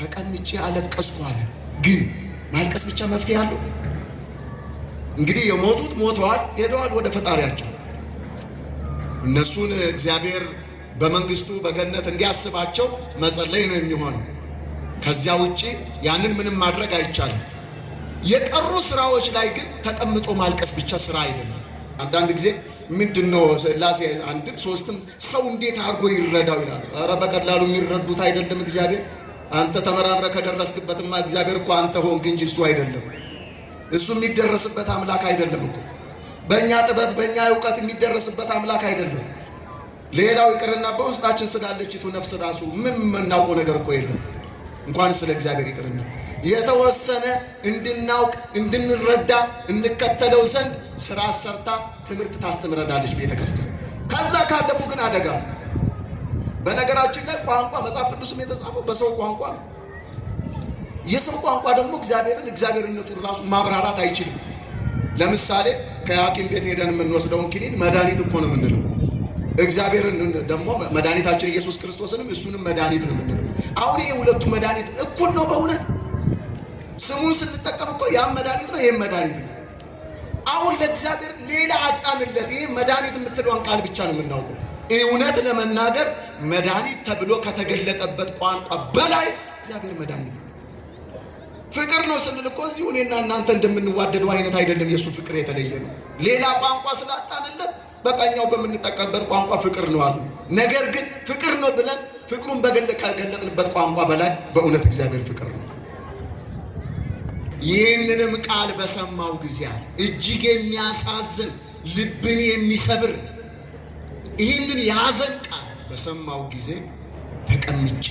ተቀምጬ አለቀስኩ አለ። ግን ማልቀስ ብቻ መፍትሄ አለው? እንግዲህ የሞቱት ሞተዋል፣ ሄደዋል ወደ ፈጣሪያቸው። እነሱን እግዚአብሔር በመንግስቱ በገነት እንዲያስባቸው መጸለይ ነው የሚሆነው። ከዚያ ውጪ ያንን ምንም ማድረግ አይቻልም። የቀሩ ስራዎች ላይ ግን ተቀምጦ ማልቀስ ብቻ ስራ አይደለም። አንዳንድ ጊዜ ምንድነው ስላሴ አንድም ሶስትም ሰው እንዴት አድርጎ ይረዳው ይላል። ኧረ በቀላሉ የሚረዱት አይደለም። እግዚአብሔር አንተ ተመራምረ ከደረስክበትማ እግዚአብሔር እኮ አንተ ሆንክ እንጂ እሱ አይደለም። እሱ የሚደረስበት አምላክ አይደለም እኮ። በእኛ ጥበብ በእኛ እውቀት የሚደረስበት አምላክ አይደለም። ሌላው ይቅርና በውስጣችን ስላለችቱ ነፍስ ራሱ ምን የምናውቀው ነገር እኮ የለም። እንኳን ስለ እግዚአብሔር ይቅርና የተወሰነ እንድናውቅ እንድንረዳ እንከተለው ዘንድ ስራ ሰርታ ትምህርት ታስተምረናለች ቤተ ክርስቲያን። ከዛ ካለፉ ግን አደጋ ነው። በነገራችን ላይ ቋንቋ መጽሐፍ ቅዱስም የተጻፈው በሰው ቋንቋ ነው። የሰው ቋንቋ ደግሞ እግዚአብሔርነቱን ራሱ ማብራራት አይችልም። ለምሳሌ ከሐኪም ቤት ሄደን የምንወስደውን ኪኒን መድኃኒት እኮ ነው የምንለው። እግዚአብሔርን ደግሞ መድኃኒታችን ኢየሱስ ክርስቶስንም እሱንም መድኃኒት ነው የምንለው። አሁን ይሄ ሁለቱ መድኃኒት እኩል ነው በእውነት? ስሙን ስንጠቀም እኮ ያም መድኃኒት ነው ይሄም መድኃኒት ነው። አሁን ለእግዚአብሔር ሌላ አጣንለት። ይሄ መድኃኒት የምትለውን ቃል ብቻ ነው የምናውቀው። እውነት ለመናገር መድኃኒት ተብሎ ከተገለጠበት ቋንቋ በላይ እግዚአብሔር መድኃኒት ነው። ፍቅር ነው ስንል እኮ እዚሁ እኔና እናንተ እንደምንዋደደው አይነት አይደለም። የእሱ ፍቅር የተለየ ነው። ሌላ ቋንቋ ስላጣንለት በቃኛው በምንጠቀምበት ቋንቋ ፍቅር ነው አሉ። ነገር ግን ፍቅር ነው ብለን ፍቅሩን ከገለጥንበት ቋንቋ በላይ በእውነት እግዚአብሔር ፍቅር ነው። ይህንንም ቃል በሰማው ጊዜ እጅግ የሚያሳዝን ልብን የሚሰብር ይህንን ያዘን ቃል በሰማው ጊዜ ተቀምጬ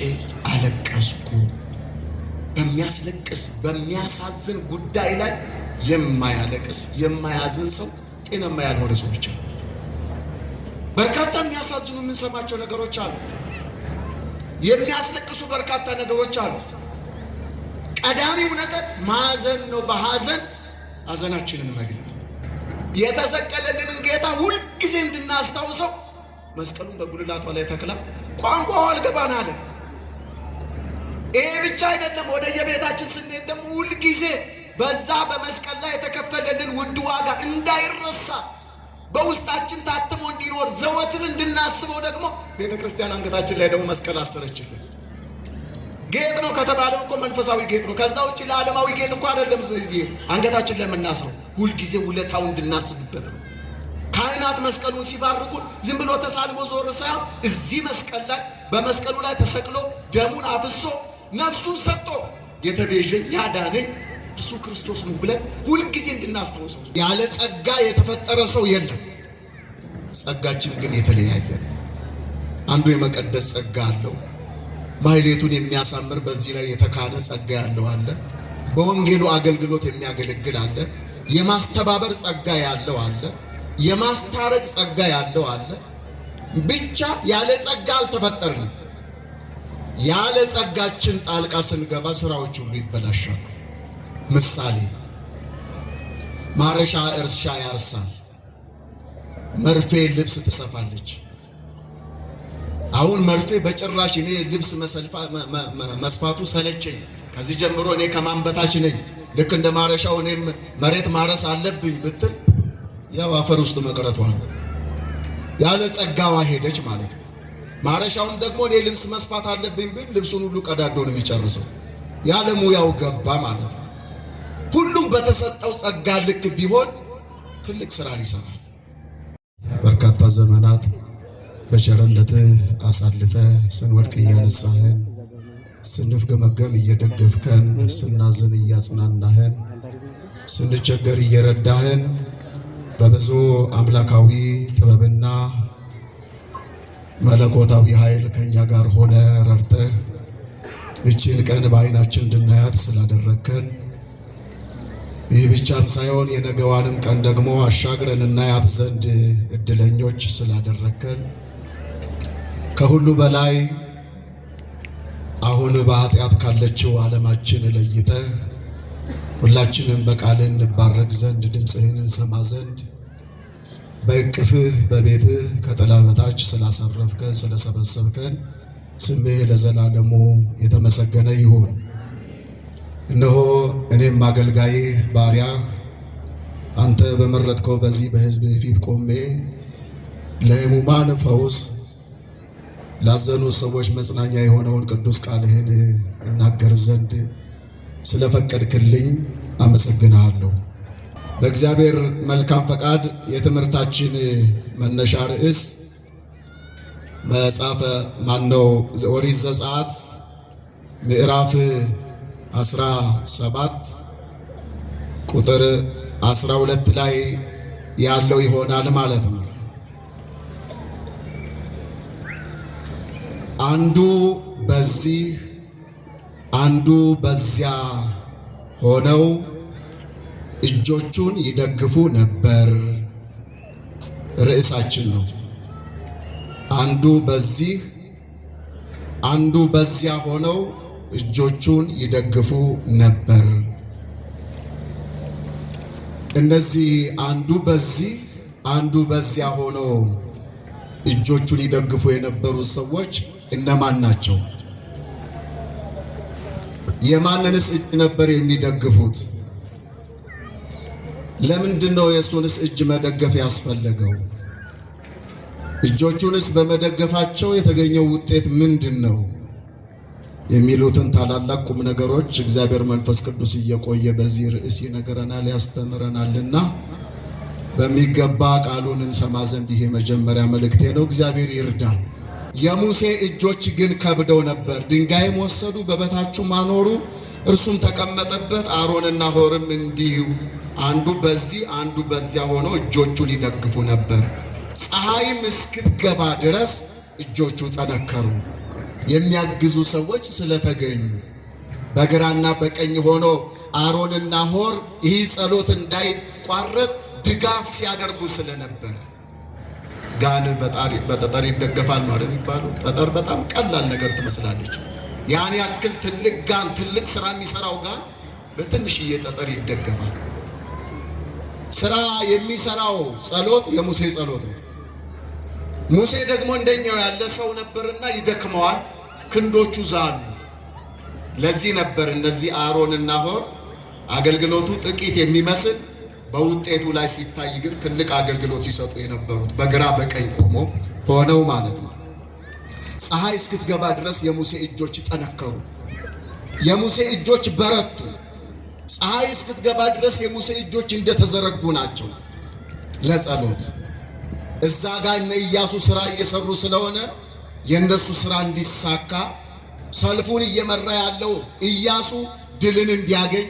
አለቀስኩ። በሚያስለቅስ በሚያሳዝን ጉዳይ ላይ የማያለቅስ የማያዝን ሰው ጤናማ ያልሆነ ሰው ብቻ። በርካታ የሚያሳዝኑ የምንሰማቸው ነገሮች አሉ። የሚያስለቅሱ በርካታ ነገሮች አሉ። ቀዳሚው ነገር ማዘን ነው። በሐዘን ሐዘናችንን መግለጥ፣ የተሰቀለልንን ጌታ ሁልጊዜ እንድናስታውሰው መስቀሉን በጉልላቷ ላይ ተክላ ቋንቋው አልገባን አለ። ይሄ ብቻ አይደለም። ወደ የቤታችን ስንሄድ ደግሞ ሁልጊዜ በዛ በመስቀል ላይ የተከፈለልን ውድ ዋጋ እንዳይረሳ በውስጣችን ታትሞ እንዲኖር ዘወትር እንድናስበው ደግሞ ቤተ ክርስቲያን አንገታችን ላይ ደግሞ መስቀል አሰረችልን። ጌጥ ነው ከተባለም እኮ መንፈሳዊ ጌጥ ነው። ከዛ ውጭ ለዓለማዊ ጌጥ እኮ አይደለም። ስለዚህ አንገታችን ላይ የምናስረው ሁልጊዜ ውለታው እንድናስብበት ነው። ካህናት መስቀሉን ሲባርኩን ዝም ብሎ ተሳልሞ ዞር ሳይሆን እዚህ መስቀል ላይ በመስቀሉ ላይ ተሰቅሎ ደሙን አፍሶ ነፍሱን ሰጥቶ የተቤዠኝ ያዳነኝ እርሱ ክርስቶስ ነው ብለን ሁልጊዜ እንድናስታውሰው። ያለ ጸጋ የተፈጠረ ሰው የለም። ጸጋችን ግን የተለያየ ነው። አንዱ የመቀደስ ጸጋ አለው። ማህሌቱን የሚያሳምር በዚህ ላይ የተካነ ጸጋ ያለው አለ። በወንጌሉ አገልግሎት የሚያገለግል አለ። የማስተባበር ጸጋ ያለው አለ። የማስታረቅ ጸጋ ያለው አለ። ብቻ ያለ ጸጋ አልተፈጠርንም። ያለ ጸጋችን ጣልቃ ስንገባ ስራዎች ሁሉ ይበላሻሉ። ምሳሌ ማረሻ እርሻ ያርሳል፣ መርፌ ልብስ ትሰፋለች። አሁን መርፌ በጭራሽ እኔ ልብስ መስፋቱ ሰለቸኝ፣ ከዚህ ጀምሮ እኔ ከማንበታች ነኝ፣ ልክ እንደ ማረሻው እኔም መሬት ማረስ አለብኝ ብትል ያው አፈር ውስጥ መቅረቷ ነው። ያለ ጸጋዋ ሄደች ማለት ነው። ማረሻውን ደግሞ እኔ ልብስ መስፋት አለብኝ ብል ልብሱን ሁሉ ቀዳዶ ነው የሚጨርሰው። ያለ ሙያው ገባ ማለት ነው። ሁሉም በተሰጠው ጸጋ ልክ ቢሆን ትልቅ ስራ ይሰራል። በርካታ ዘመናት በቸርነትህ አሳልፈ ስንወድቅ እያነሳህን፣ ስንፍገመገም እየደገፍከን፣ ስናዝን እያጽናናህን፣ ስንቸገር እየረዳህን በብዙ አምላካዊ ጥበብና መለኮታዊ ኃይል ከኛ ጋር ሆነ ረድተህ እቺን ቀን በዓይናችን እንድናያት ስላደረግከን፣ ይህ ብቻም ሳይሆን የነገዋንም ቀን ደግሞ አሻግረን እናያት ዘንድ እድለኞች ስላደረግከን፣ ከሁሉ በላይ አሁን በኃጢአት ካለችው ዓለማችን ለይተህ ሁላችንም በቃልህ እንባረክ ዘንድ ድምፅህን እንሰማ ዘንድ በእቅፍህ በቤትህ ከጥላ በታች ስላሳረፍከን ስለሰበሰብከን ስምህ ለዘላለሙ የተመሰገነ ይሁን። እነሆ እኔም አገልጋዬ ባሪያህ አንተ በመረጥከው በዚህ በሕዝብ ፊት ቆሜ ለሕሙማን ፈውስ፣ ላዘኑ ሰዎች መጽናኛ የሆነውን ቅዱስ ቃልህን እናገር ዘንድ ስለፈቀድክልኝ አመሰግንሃለሁ። በእግዚአብሔር መልካም ፈቃድ የትምህርታችን መነሻ ርዕስ መጽሐፈ ኦሪት ዘጸአት ምዕራፍ 17 ቁጥር 12 ላይ ያለው ይሆናል ማለት ነው። አንዱ በዚህ አንዱ በዚያ ሆነው እጆቹን ይደግፉ ነበር ርዕሳችን ነው። አንዱ በዚህ አንዱ በዚያ ሆነው እጆቹን ይደግፉ ነበር። እነዚህ አንዱ በዚህ አንዱ በዚያ ሆነው እጆቹን ይደግፉ የነበሩት ሰዎች እነማን ናቸው? የማንንስ እጅ ነበር የሚደግፉት? ለምንድን ነው የእሱንስ እጅ መደገፍ ያስፈለገው? እጆቹንስ በመደገፋቸው የተገኘው ውጤት ምንድን ነው? የሚሉትን ታላላቅ ቁም ነገሮች እግዚአብሔር መንፈስ ቅዱስ እየቆየ በዚህ ርዕስ ይነግረናል፣ ያስተምረናልና በሚገባ ቃሉን እንሰማ ዘንድ ይሄ መጀመሪያ መልእክቴ ነው። እግዚአብሔር ይርዳል። የሙሴ እጆች ግን ከብደው ነበር። ድንጋይም ወሰዱ፣ በበታቹም አኖሩ፣ እርሱም ተቀመጠበት። አሮንና ሆርም እንዲሁ አንዱ በዚህ አንዱ በዚያ ሆነው እጆቹን ይደግፉ ነበር። ፀሐይም እስክትገባ ድረስ እጆቹ ጠነከሩ። የሚያግዙ ሰዎች ስለተገኙ በግራና በቀኝ ሆኖ አሮንና ሆር ይህ ጸሎት እንዳይቋረጥ ድጋፍ ሲያደርጉ ስለነበረ። ጋን በጠጠር ይደገፋል ነው አይደል የሚባለው? ጠጠር በጣም ቀላል ነገር ትመስላለች። ያን ያክል ትልቅ ጋን፣ ትልቅ ስራ የሚሰራው ጋን በትንሽዬ ጠጠር ይደገፋል። ስራ የሚሰራው ጸሎት የሙሴ ጸሎት ነው። ሙሴ ደግሞ እንደኛው ያለ ሰው ነበርና ይደክመዋል፣ ክንዶቹ ዛሉ። ለዚህ ነበር እነዚህ አሮንና ሆር አገልግሎቱ ጥቂት የሚመስል በውጤቱ ላይ ሲታይ ግን ትልቅ አገልግሎት ሲሰጡ የነበሩት በግራ በቀኝ ቆሞ ሆነው ማለት ነው። ፀሐይ እስክትገባ ድረስ የሙሴ እጆች ጠነከሩ፣ የሙሴ እጆች በረቱ። ፀሐይ እስክትገባ ድረስ የሙሴ እጆች እንደተዘረጉ ናቸው ለጸሎት። እዛ ጋር እነ ኢያሱ ስራ እየሰሩ ስለሆነ የነሱ ስራ እንዲሳካ ሰልፉን እየመራ ያለው ኢያሱ ድልን እንዲያገኝ፣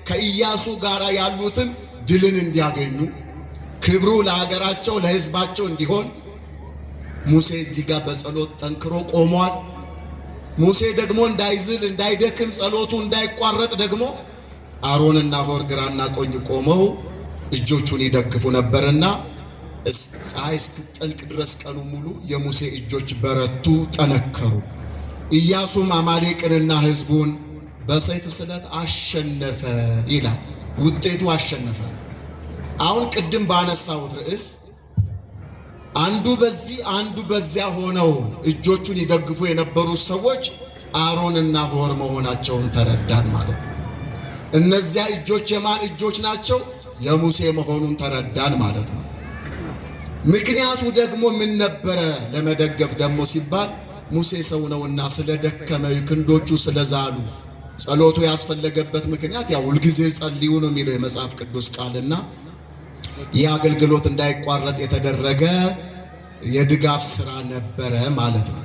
ከኢያሱ ጋር ያሉትም ድልን እንዲያገኙ፣ ክብሩ ለሀገራቸው ለሕዝባቸው እንዲሆን ሙሴ እዚህ ጋር በጸሎት ጠንክሮ ቆሟል። ሙሴ ደግሞ እንዳይዝል እንዳይደክም፣ ጸሎቱ እንዳይቋረጥ ደግሞ አሮንና ሆር ግራና ቀኝ ቆመው እጆቹን ይደግፉ ነበርና ፀሐይ እስክትጠልቅ ድረስ ቀኑ ሙሉ የሙሴ እጆች በረቱ፣ ጠነከሩ። ኢያሱም አማሌቅንና ሕዝቡን በሰይፍ ስለት አሸነፈ ይላል። ውጤቱ አሸነፈ። አሁን ቅድም ባነሳሁት ርዕስ አንዱ በዚህ አንዱ በዚያ ሆነው እጆቹን ይደግፉ የነበሩት ሰዎች አሮንና ሆር መሆናቸውን ተረዳን ማለት ነው። እነዚያ እጆች የማን እጆች ናቸው? የሙሴ መሆኑን ተረዳን ማለት ነው። ምክንያቱ ደግሞ ምን ነበረ? ለመደገፍ ደግሞ ሲባል ሙሴ ሰው ነውና ስለደከመ ክንዶቹ ስለዛሉ ጸሎቱ ያስፈለገበት ምክንያት ያው ሁልጊዜ ጸልዩ ነው የሚለው የመጽሐፍ ቅዱስ ቃልና ይህ አገልግሎት እንዳይቋረጥ የተደረገ የድጋፍ ስራ ነበረ ማለት ነው።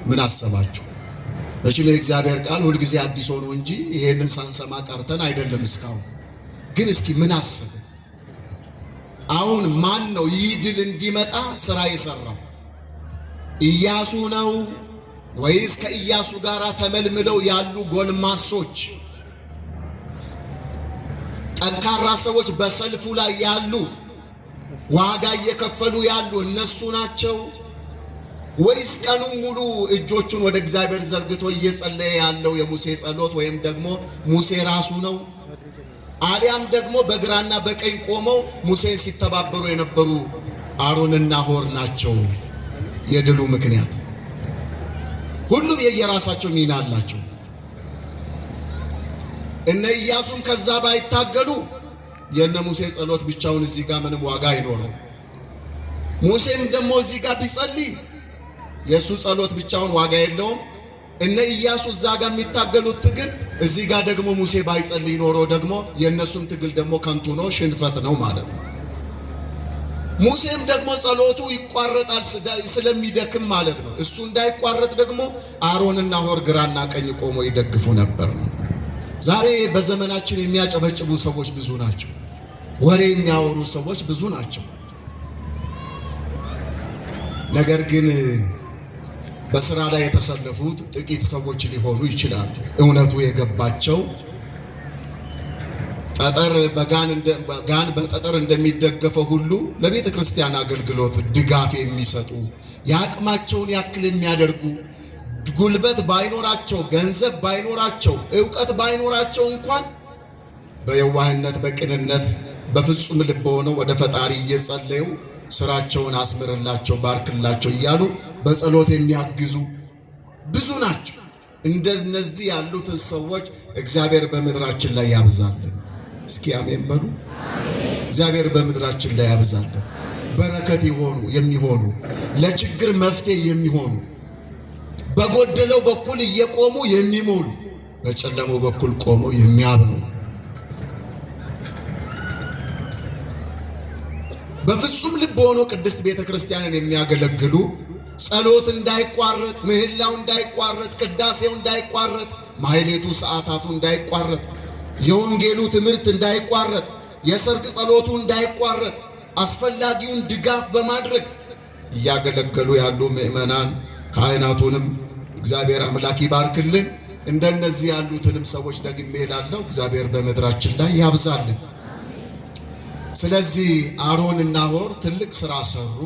ምን አሰባችሁ? መቼም የእግዚአብሔር ቃል ሁልጊዜ አዲስ ሆኖ እንጂ ይሄንን ሳንሰማ ቀርተን አይደለም እስካሁን። ግን እስኪ ምን አሰብ? አሁን ማን ነው ይህ ድል እንዲመጣ ስራ የሰራው? ኢያሱ ነው ወይስ ከኢያሱ ጋር ተመልምለው ያሉ ጎልማሶች ጠንካራ ሰዎች በሰልፉ ላይ ያሉ ዋጋ እየከፈሉ ያሉ እነሱ ናቸው? ወይስ ቀኑን ሙሉ እጆቹን ወደ እግዚአብሔር ዘርግቶ እየጸለየ ያለው የሙሴ ጸሎት ወይም ደግሞ ሙሴ ራሱ ነው? አሊያም ደግሞ በግራና በቀኝ ቆመው ሙሴን ሲተባበሩ የነበሩ አሮንና ሆር ናቸው የድሉ ምክንያት? ሁሉም የየራሳቸው ሚና አላቸው። እነ ኢያሱም ከዛ ባይታገሉ የነ ሙሴ ጸሎት ብቻውን እዚህ ጋር ምንም ዋጋ አይኖረው። ሙሴም ደግሞ እዚህ ጋር ቢጸልይ የሱ ጸሎት ብቻውን ዋጋ የለውም። እነ ኢያሱ እዛ ጋር የሚታገሉት ትግል እዚህ ጋር ደግሞ ሙሴ ባይጸልይ ኖሮ ደግሞ የነሱም ትግል ደግሞ ከንቱ ነው፣ ሽንፈት ነው ማለት ነው። ሙሴም ደግሞ ጸሎቱ ይቋረጣል ስለሚደክም ማለት ነው። እሱ እንዳይቋረጥ ደግሞ አሮንና ሆር ግራና ቀኝ ቆሞ ይደግፉ ነበር ነው። ዛሬ በዘመናችን የሚያጨበጭቡ ሰዎች ብዙ ናቸው። ወሬ የሚያወሩ ሰዎች ብዙ ናቸው። ነገር ግን በስራ ላይ የተሰለፉት ጥቂት ሰዎች ሊሆኑ ይችላሉ። እውነቱ የገባቸው ጋን በጠጠር እንደሚደገፈው ሁሉ ለቤተ ክርስቲያን አገልግሎት ድጋፍ የሚሰጡ የአቅማቸውን ያክል የሚያደርጉ ጉልበት ባይኖራቸው፣ ገንዘብ ባይኖራቸው፣ ዕውቀት ባይኖራቸው እንኳን በየዋህነት በቅንነት በፍጹም ልብ ሆነው ወደ ፈጣሪ እየጸለዩ ስራቸውን አስምርላቸው፣ ባርክላቸው እያሉ በጸሎት የሚያግዙ ብዙ ናቸው። እንደነዚህ ያሉትን ሰዎች እግዚአብሔር በምድራችን ላይ ያብዛልን። እስኪ አሜን በሉ። እግዚአብሔር በምድራችን ላይ ያብዛልን። በረከት የሚሆኑ ለችግር መፍትሄ የሚሆኑ በጎደለው በኩል እየቆሙ የሚሞሉ በጨለመው በኩል ቆመው የሚያበሩ በፍጹም ልብ ሆኖ ቅድስት ቤተ ክርስቲያንን የሚያገለግሉ ጸሎት እንዳይቋረጥ፣ ምህላው እንዳይቋረጥ፣ ቅዳሴው እንዳይቋረጥ፣ ማህሌቱ ሰዓታቱ እንዳይቋረጥ፣ የወንጌሉ ትምህርት እንዳይቋረጥ፣ የሰርክ ጸሎቱ እንዳይቋረጥ አስፈላጊውን ድጋፍ በማድረግ እያገለገሉ ያሉ ምእመናን ካህናቱንም እግዚአብሔር አምላክ ይባርክልን። እንደነዚህ ያሉትንም ሰዎች ደግሜ እላለሁ እግዚአብሔር በምድራችን ላይ ያብዛልን። ስለዚህ አሮንና ሆር ትልቅ ስራ ሰሩ።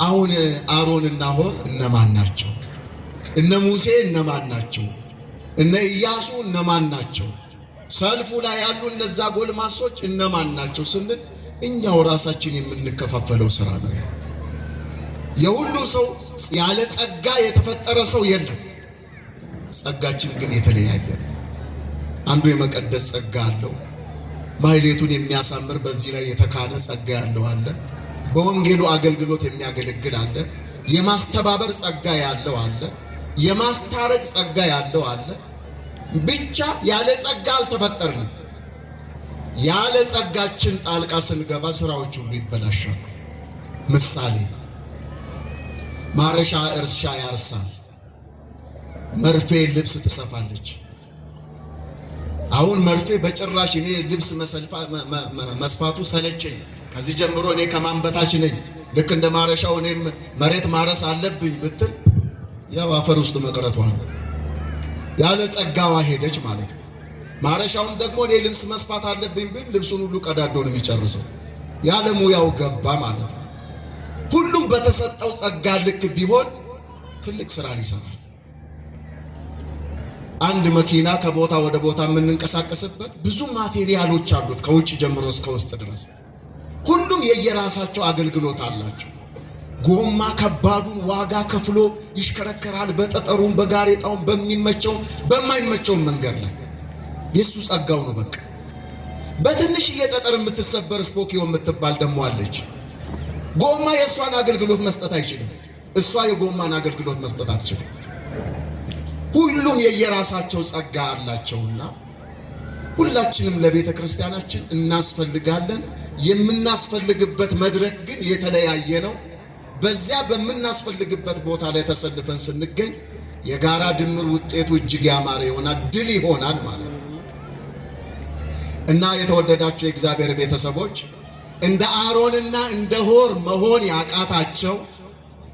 አሁን አሮንና ሆር እነማን ናቸው? እነ ሙሴ እነማን ናቸው? እነ ኢያሱ እነማን ናቸው? ሰልፉ ላይ ያሉ እነዛ ጎልማሶች እነማን ናቸው ስንል እኛው ራሳችን የምንከፋፈለው ስራ ነው። የሁሉ ሰው ያለ ጸጋ የተፈጠረ ሰው የለም። ጸጋችን ግን የተለያየ ነው። አንዱ የመቀደስ ጸጋ አለው። ማህሌቱን የሚያሳምር በዚህ ላይ የተካነ ጸጋ ያለው አለ። በወንጌሉ አገልግሎት የሚያገለግል አለ። የማስተባበር ጸጋ ያለው አለ። የማስታረቅ ጸጋ ያለው አለ። ብቻ ያለ ጸጋ አልተፈጠርንም። ያለ ጸጋችን ጣልቃ ስንገባ ስራዎች ሁሉ ይበላሻሉ። ምሳሌ ማረሻ እርሻ ያርሳል፣ መርፌ ልብስ ትሰፋለች። አሁን መርፌ በጭራሽ እኔ ልብስ መስፋቱ ሰለቸኝ፣ ከዚህ ጀምሮ እኔ ከማን በታች ነኝ፣ ልክ እንደ ማረሻው እኔም መሬት ማረስ አለብኝ ብትል ያው አፈር ውስጥ መቅረቷ ነው። ያለ ጸጋዋ ሄደች ማለት ነው። ማረሻውን ደግሞ እኔ ልብስ መስፋት አለብኝ ብል ልብሱን ሁሉ ቀዳዶ ነው የሚጨርሰው። ያለ ሙያው ገባ ማለት ነው። ሁሉም በተሰጠው ጸጋ ልክ ቢሆን ትልቅ ስራን ይሰራል። አንድ መኪና ከቦታ ወደ ቦታ የምንንቀሳቀስበት ብዙ ማቴሪያሎች አሉት ከውጭ ጀምሮ እስከ ውስጥ ድረስ። ሁሉም የየራሳቸው አገልግሎት አላቸው። ጎማ ከባዱን ዋጋ ከፍሎ ይሽከረከራል፣ በጠጠሩም በጋሬጣውም በሚመቸውም በማይመቸውም መንገድ ላይ የሱ ጸጋው ነው። በቃ በትንሽዬ ጠጠር የምትሰበር ስፖኪዮ የምትባል ደሞ አለች። ጎማ የእሷን አገልግሎት መስጠት አይችልም። እሷ የጎማን አገልግሎት መስጠት አትችልም። ሁሉም የየራሳቸው ጸጋ አላቸውና ሁላችንም ለቤተ ክርስቲያናችን እናስፈልጋለን። የምናስፈልግበት መድረክ ግን የተለያየ ነው። በዚያ በምናስፈልግበት ቦታ ላይ ተሰልፈን ስንገኝ የጋራ ድምር ውጤቱ እጅግ ያማረ ይሆናል፣ ድል ይሆናል ማለት ነው። እና የተወደዳችሁ የእግዚአብሔር ቤተሰቦች እንደ አሮንና እንደ ሆር መሆን ያቃታቸው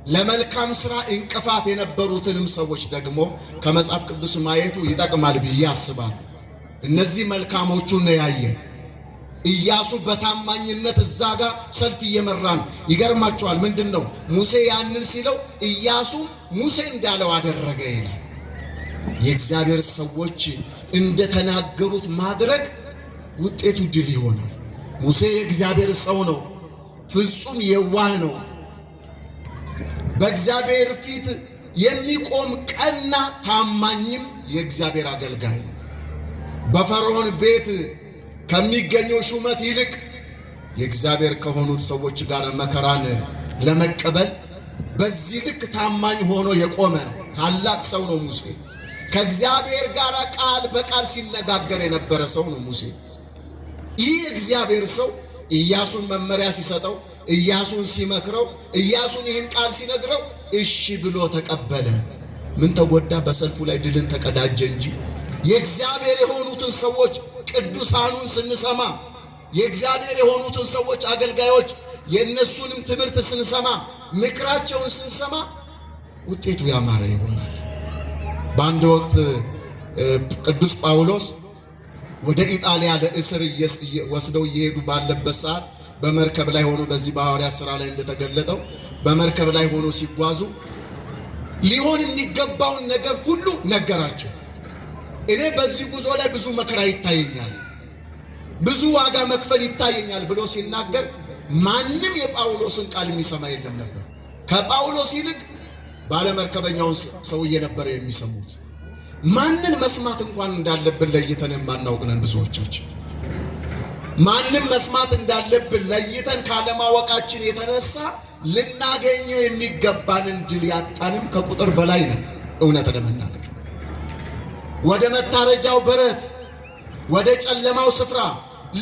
ለመልካም ሥራ እንቅፋት የነበሩትንም ሰዎች ደግሞ ከመጽሐፍ ቅዱስ ማየቱ ይጠቅማል ብዬ አስባለሁ። እነዚህ መልካሞቹን ነው ያየን። ኢያሱ በታማኝነት እዛ ጋር ሰልፍ እየመራን ይገርማቸዋል። ምንድን ነው ሙሴ ያንን ሲለው ኢያሱ ሙሴ እንዳለው አደረገ ይላል። የእግዚአብሔር ሰዎች እንደተናገሩት ማድረግ ውጤቱ ድል ይሆናል። ሙሴ የእግዚአብሔር ሰው ነው፣ ፍጹም የዋህ ነው። በእግዚአብሔር ፊት የሚቆም ቀና ታማኝም የእግዚአብሔር አገልጋይ ነው። በፈርዖን ቤት ከሚገኘው ሹመት ይልቅ የእግዚአብሔር ከሆኑት ሰዎች ጋር መከራን ለመቀበል በዚህ ልክ ታማኝ ሆኖ የቆመ ታላቅ ሰው ነው ሙሴ። ከእግዚአብሔር ጋር ቃል በቃል ሲነጋገር የነበረ ሰው ነው ሙሴ። ይህ እግዚአብሔር ሰው ኢያሱን መመሪያ ሲሰጠው፣ ኢያሱን ሲመክረው፣ ኢያሱን ይህን ቃል ሲነግረው እሺ ብሎ ተቀበለ። ምን ተጎዳ? በሰልፉ ላይ ድልን ተቀዳጀ እንጂ። የእግዚአብሔር የሆኑትን ሰዎች ቅዱሳኑን ስንሰማ፣ የእግዚአብሔር የሆኑትን ሰዎች አገልጋዮች የእነሱንም ትምህርት ስንሰማ፣ ምክራቸውን ስንሰማ ውጤቱ ያማረ ይሆናል። በአንድ ወቅት ቅዱስ ጳውሎስ ወደ ኢጣሊያ ለእስር ወስደው እየሄዱ ባለበት ሰዓት በመርከብ ላይ ሆኖ በዚህ በሐዋርያት ሥራ ላይ እንደተገለጠው በመርከብ ላይ ሆኖ ሲጓዙ ሊሆን የሚገባውን ነገር ሁሉ ነገራቸው። እኔ በዚህ ጉዞ ላይ ብዙ መከራ ይታየኛል፣ ብዙ ዋጋ መክፈል ይታየኛል ብሎ ሲናገር ማንም የጳውሎስን ቃል የሚሰማ የለም ነበር። ከጳውሎስ ይልቅ ባለመርከበኛውን ሰውዬ ነበር የሚሰሙት። ማንን መስማት እንኳን እንዳለብን ለይተን የማናውቅነን ብዙዎቻችን። ማንም መስማት እንዳለብን ለይተን ካለማወቃችን የተነሳ ልናገኘው የሚገባንን ድል ያጣንም ከቁጥር በላይ ነን። እውነት ለመናገር ወደ መታረጃው በረት፣ ወደ ጨለማው ስፍራ፣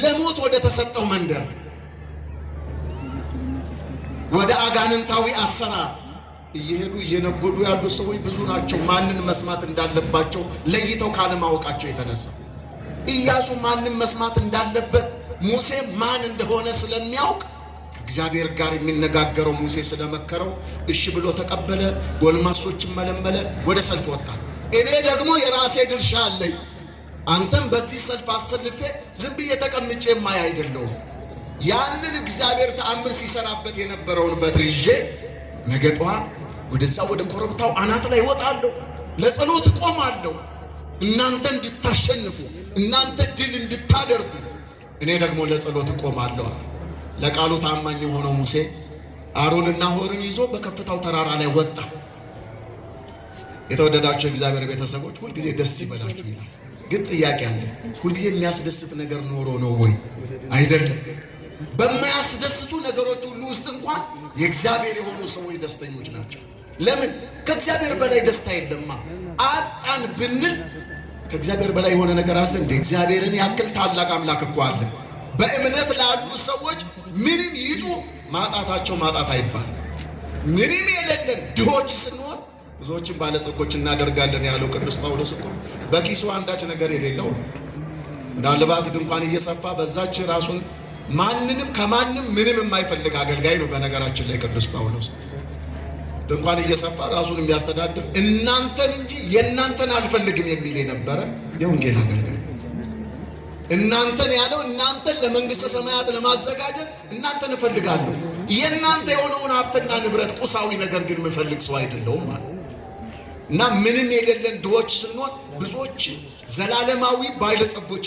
ለሞት ወደ ተሰጠው መንደር፣ ወደ አጋንንታዊ አሰራር እየሄዱ እየነጎዱ ያሉ ሰዎች ብዙ ናቸው። ማንን መስማት እንዳለባቸው ለይተው ካለማወቃቸው የተነሳ ኢያሱ ማንን መስማት እንዳለበት ሙሴ ማን እንደሆነ ስለሚያውቅ እግዚአብሔር ጋር የሚነጋገረው ሙሴ ስለመከረው እሺ ብሎ ተቀበለ። ጎልማሶችን መለመለ፣ ወደ ሰልፍ ወጣ። እኔ ደግሞ የራሴ ድርሻ አለኝ። አንተም በዚህ ሰልፍ አሰልፌ ዝም ብዬ ተቀምጬ የማይ አይደለሁም። ያንን እግዚአብሔር ተአምር ሲሰራበት የነበረውን በትር ይዤ ነገ ጠዋት ወደዛ ወደ ኮረብታው አናት ላይ ወጣለሁ፣ ለጸሎት እቆማለሁ። እናንተ እንድታሸንፉ፣ እናንተ ድል እንድታደርጉ እኔ ደግሞ ለጸሎት እቆማለሁ። ለቃሉ ታማኝ የሆነው ሙሴ አሮንና ሆርን ይዞ በከፍታው ተራራ ላይ ወጣ። የተወደዳችሁ እግዚአብሔር ቤተሰቦች ሁልጊዜ ደስ ይበላችሁ ይላል። ግን ጥያቄ አለ። ሁልጊዜ የሚያስደስት ነገር ኖሮ ነው ወይ? አይደለም። በማያስደስቱ ነገሮች ሁሉ ውስጥ እንኳን የእግዚአብሔር የሆኑ ሰዎች ደስተኞች ናቸው። ለምን? ከእግዚአብሔር በላይ ደስታ የለማ። አጣን ብንል ከእግዚአብሔር በላይ የሆነ ነገር አለ እንዴ? እግዚአብሔርን ያክል ታላቅ አምላክ እኮ አለ። በእምነት ላሉ ሰዎች ምንም ይጡ ማጣታቸው ማጣት አይባልም። ምንም የሌለን ድሆች ስንሆን ብዙዎችን ባለጸጎች እናደርጋለን ያለው ቅዱስ ጳውሎስ እኮ በኪሱ አንዳች ነገር የሌለው ምናልባት ድንኳን እየሰፋ በዛች ራሱን ማንንም ከማንም ምንም የማይፈልግ አገልጋይ ነው። በነገራችን ላይ ቅዱስ ጳውሎስ ድንኳን እየሰፋ ራሱን የሚያስተዳድር እናንተን እንጂ የእናንተን አልፈልግም የሚል የነበረ የወንጌል አገልጋይ ነው። እናንተን ያለው እናንተን ለመንግሥተ ሰማያት ለማዘጋጀት እናንተን እፈልጋለሁ፣ የእናንተ የሆነውን ሀብትና ንብረት ቁሳዊ ነገር ግን የምፈልግ ሰው አይደለሁም ማለት እና ምንም የሌለን ድሆች ስንሆን ብዙዎች ዘላለማዊ ባለጸጎች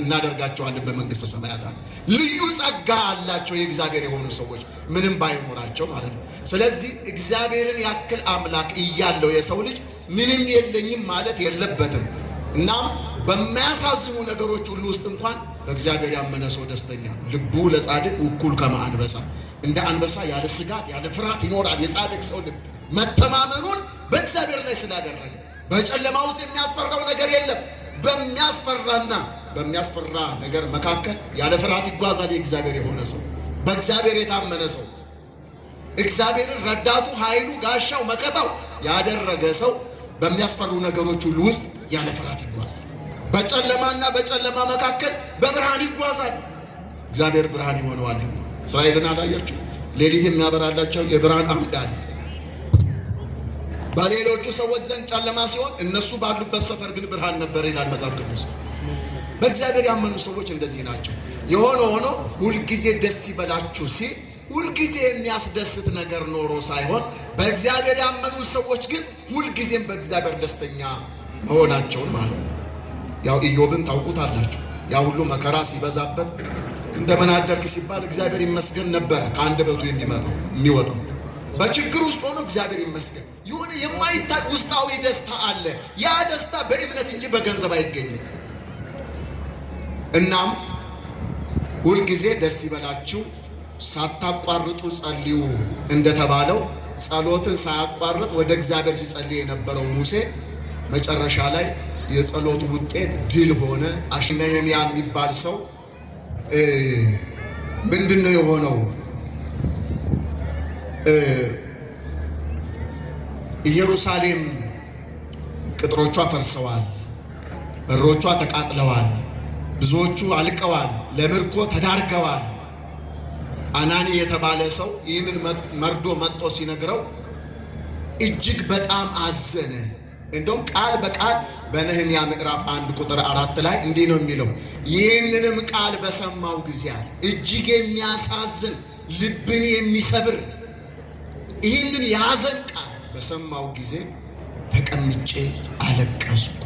እናደርጋቸዋለን በመንግሥተ ሰማያት። ልዩ ጸጋ አላቸው የእግዚአብሔር የሆኑ ሰዎች ምንም ባይኖራቸው ማለት ነው። ስለዚህ እግዚአብሔርን ያክል አምላክ እያለው የሰው ልጅ ምንም የለኝም ማለት የለበትም። እናም በማያሳዝኑ ነገሮች ሁሉ ውስጥ እንኳን በእግዚአብሔር ያመነ ሰው ደስተኛ ነው። ልቡ ለጻድቅ እኩል ከመአንበሳ፣ እንደ አንበሳ ያለ ስጋት ያለ ፍርሃት ይኖራል። የጻድቅ ሰው ልብ መተማመኑን በእግዚአብሔር ላይ ስላደረገ በጨለማ ውስጥ የሚያስፈራው ነገር የለም። በሚያስፈራና በሚያስፈራ ነገር መካከል ያለ ፍርሃት ይጓዛል። የእግዚአብሔር የሆነ ሰው፣ በእግዚአብሔር የታመነ ሰው፣ እግዚአብሔርን ረዳቱ፣ ኃይሉ፣ ጋሻው፣ መከታው ያደረገ ሰው በሚያስፈሩ ነገሮች ሁሉ ውስጥ ያለ ፍርሃት ይጓዛል። በጨለማና በጨለማ መካከል በብርሃን ይጓዛል። እግዚአብሔር ብርሃን ይሆነዋል። እስራኤልን አላያችሁ? ሌሊት የሚያበራላቸው የብርሃን አምድ አለ። በሌሎቹ ሰዎች ዘንድ ጨለማ ሲሆን እነሱ ባሉበት ሰፈር ግን ብርሃን ነበር ይላል መጽሐፍ ቅዱስ። በእግዚአብሔር ያመኑ ሰዎች እንደዚህ ናቸው። የሆነ ሆኖ ሁልጊዜ ደስ ይበላችሁ ሲል ሁልጊዜ የሚያስደስት ነገር ኖሮ ሳይሆን በእግዚአብሔር ያመኑ ሰዎች ግን ሁልጊዜም በእግዚአብሔር ደስተኛ መሆናቸውን ማለት ነው። ያው ኢዮብን ታውቁታላችሁ። ያ ሁሉ መከራ ሲበዛበት እንደምን አደርክ ሲባል እግዚአብሔር ይመስገን ነበረ ከአንደበቱ የሚወጣው። በችግር ውስጥ ሆኖ እግዚአብሔር ይመስገን የማይታይ ውስጣዊ ደስታ አለ። ያ ደስታ በእምነት እንጂ በገንዘብ አይገኝም። እናም ሁልጊዜ ደስ ይበላችሁ፣ ሳታቋርጡ ጸልዩ እንደተባለው ጸሎትን ሳያቋርጥ ወደ እግዚአብሔር ሲጸልይ የነበረው ሙሴ መጨረሻ ላይ የጸሎቱ ውጤት ድል ሆነ። ነህምያ የሚባል ሰው ምንድነው የሆነው? ኢየሩሳሌም ቅጥሮቿ ፈርሰዋል፣ በሮቿ ተቃጥለዋል፣ ብዙዎቹ አልቀዋል፣ ለምርኮ ተዳርገዋል። አናኒ የተባለ ሰው ይህንን መርዶ መጥቶ ሲነግረው እጅግ በጣም አዘነ። እንደውም ቃል በቃል በነህምያ ምዕራፍ 1 ቁጥር 4 ላይ እንዲህ ነው የሚለው፣ ይህንንም ቃል በሰማው ጊዜ አለ እጅግ የሚያሳዝን ልብን የሚሰብር ይህንን ያዘን ቃል በሰማው ጊዜ ተቀምጬ አለቀስኩ።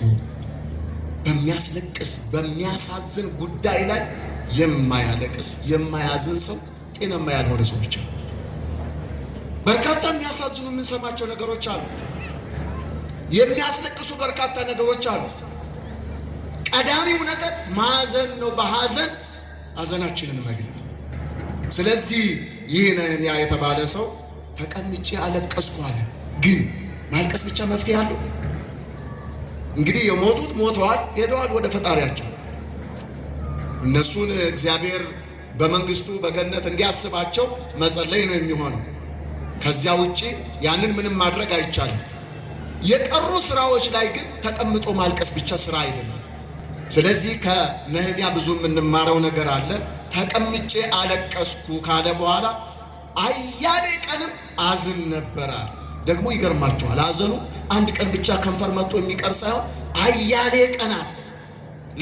በሚያስለቅስ በሚያሳዝን ጉዳይ ላይ የማያለቅስ የማያዝን ሰው ጤናማ ያልሆነ ሰው ብቻ። በርካታ የሚያሳዝኑ የምንሰማቸው ነገሮች አሉ። የሚያስለቅሱ በርካታ ነገሮች አሉ። ቀዳሚው ነገር ማዘን ነው። በሐዘን ሐዘናችንን መግለጥ። ስለዚህ ይህ ነህምያ የተባለ ሰው ተቀምጬ አለቀስኩ አለ። ግን ማልቀስ ብቻ መፍትሄ አለው? እንግዲህ የሞቱት ሞተዋል፣ ሄደዋል ወደ ፈጣሪያቸው። እነሱን እግዚአብሔር በመንግስቱ በገነት እንዲያስባቸው መጸለይ ነው የሚሆነው። ከዚያ ውጪ ያንን ምንም ማድረግ አይቻልም። የቀሩ ስራዎች ላይ ግን ተቀምጦ ማልቀስ ብቻ ስራ አይደለም። ስለዚህ ከነህምያ ብዙ የምንማረው ነገር አለ። ተቀምጬ አለቀስኩ ካለ በኋላ አያሌ ቀንም አዝን ነበረ። ደግሞ ይገርማቸዋል፣ አዘኑ አንድ ቀን ብቻ ከንፈር መጥቶ የሚቀር ሳይሆን አያሌ ቀናት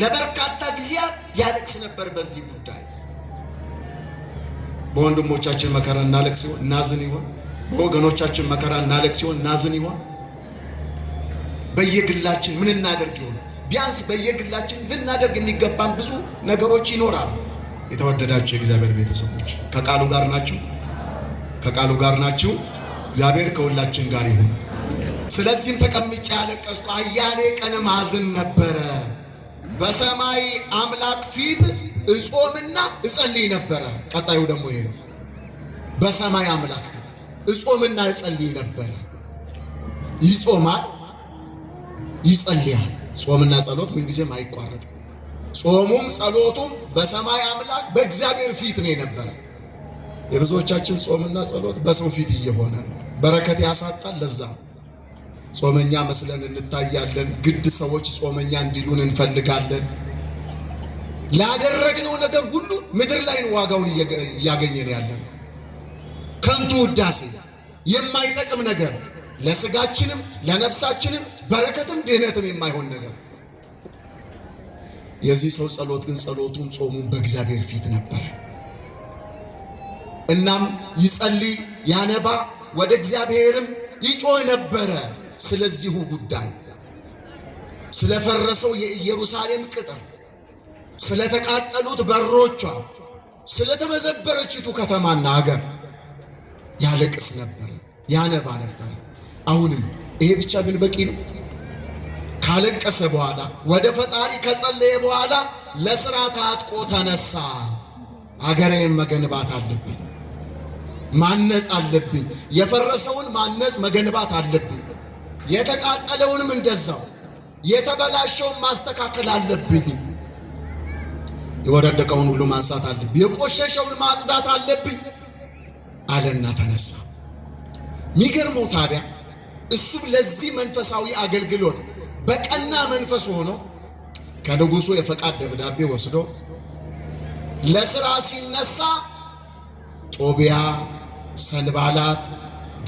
ለበርካታ ጊዜያት ያለቅስ ነበር። በዚህ ጉዳይ በወንድሞቻችን መከራ እናለቅስ ይሆን? እናዝን ይሆን? በወገኖቻችን መከራ እናለቅስ ይሆን? እናዝን ይሆን? በየግላችን ምን እናደርግ ይሆን? ቢያንስ በየግላችን ልናደርግ የሚገባን ብዙ ነገሮች ይኖራሉ። የተወደዳችሁ የእግዚአብሔር ቤተሰቦች ከቃሉ ጋር ናችሁ? ከቃሉ ጋር ናችሁ? እግዚአብሔር ከሁላችን ጋር ይሁን። ስለዚህም ተቀምጬ ያለቀስኩ አያሌ ቀንም አዝን ነበረ። በሰማይ አምላክ ፊት እጾምና እጸልይ ነበረ። ቀጣዩ ደግሞ ይሄ ነው። በሰማይ አምላክ ፊት እጾምና እጸልይ ነበረ። ይጾማል፣ ይጸልያል። ጾምና ጸሎት ምንጊዜም አይቋረጥም። ጾሙም ጸሎቱም በሰማይ አምላክ በእግዚአብሔር ፊት ነው የነበረ። የብዙዎቻችን ጾምና ጸሎት በሰው ፊት እየሆነ ነው። በረከት ያሳጣል። ለዛ ጾመኛ መስለን እንታያለን። ግድ ሰዎች ጾመኛ እንዲሉን እንፈልጋለን። ላደረግነው ነገር ሁሉ ምድር ላይ ነው ዋጋውን እያገኘን ያለን። ከንቱ ውዳሴ፣ የማይጠቅም ነገር፣ ለስጋችንም ለነፍሳችንም በረከትም ድህነትም የማይሆን ነገር። የዚህ ሰው ጸሎት ግን ጸሎቱም ጾሙም በእግዚአብሔር ፊት ነበረ። እናም ይጸልይ ያነባ፣ ወደ እግዚአብሔርም ይጮህ ነበረ። ስለዚሁ ጉዳይ ስለፈረሰው የኢየሩሳሌም ቅጥር፣ ስለተቃጠሉት በሮቿ፣ ስለተመዘበረችቱ ከተማና ሀገር ያለቅስ ነበር፣ ያነባ ነበር። አሁንም ይሄ ብቻ ግን በቂ ነው? ካለቀሰ በኋላ ወደ ፈጣሪ ከጸለየ በኋላ ለሥራ ታጥቆ ተነሳ። አገሬን መገንባት አለብኝ፣ ማነጽ አለብኝ። የፈረሰውን ማነጽ መገንባት አለብኝ። የተቃጠለውንም እንደዛው፣ የተበላሸውን ማስተካከል አለብኝ። የወደቀውን ሁሉ ማንሳት አለብኝ። የቆሸሸውን ማጽዳት አለብኝ አለና ተነሳ። የሚገርመው ታዲያ እሱም ለዚህ መንፈሳዊ አገልግሎት በቀና መንፈስ ሆኖ ከንጉሡ የፈቃድ ደብዳቤ ወስዶ ለሥራ ሲነሳ ጦቢያ፣ ሰንባላት፣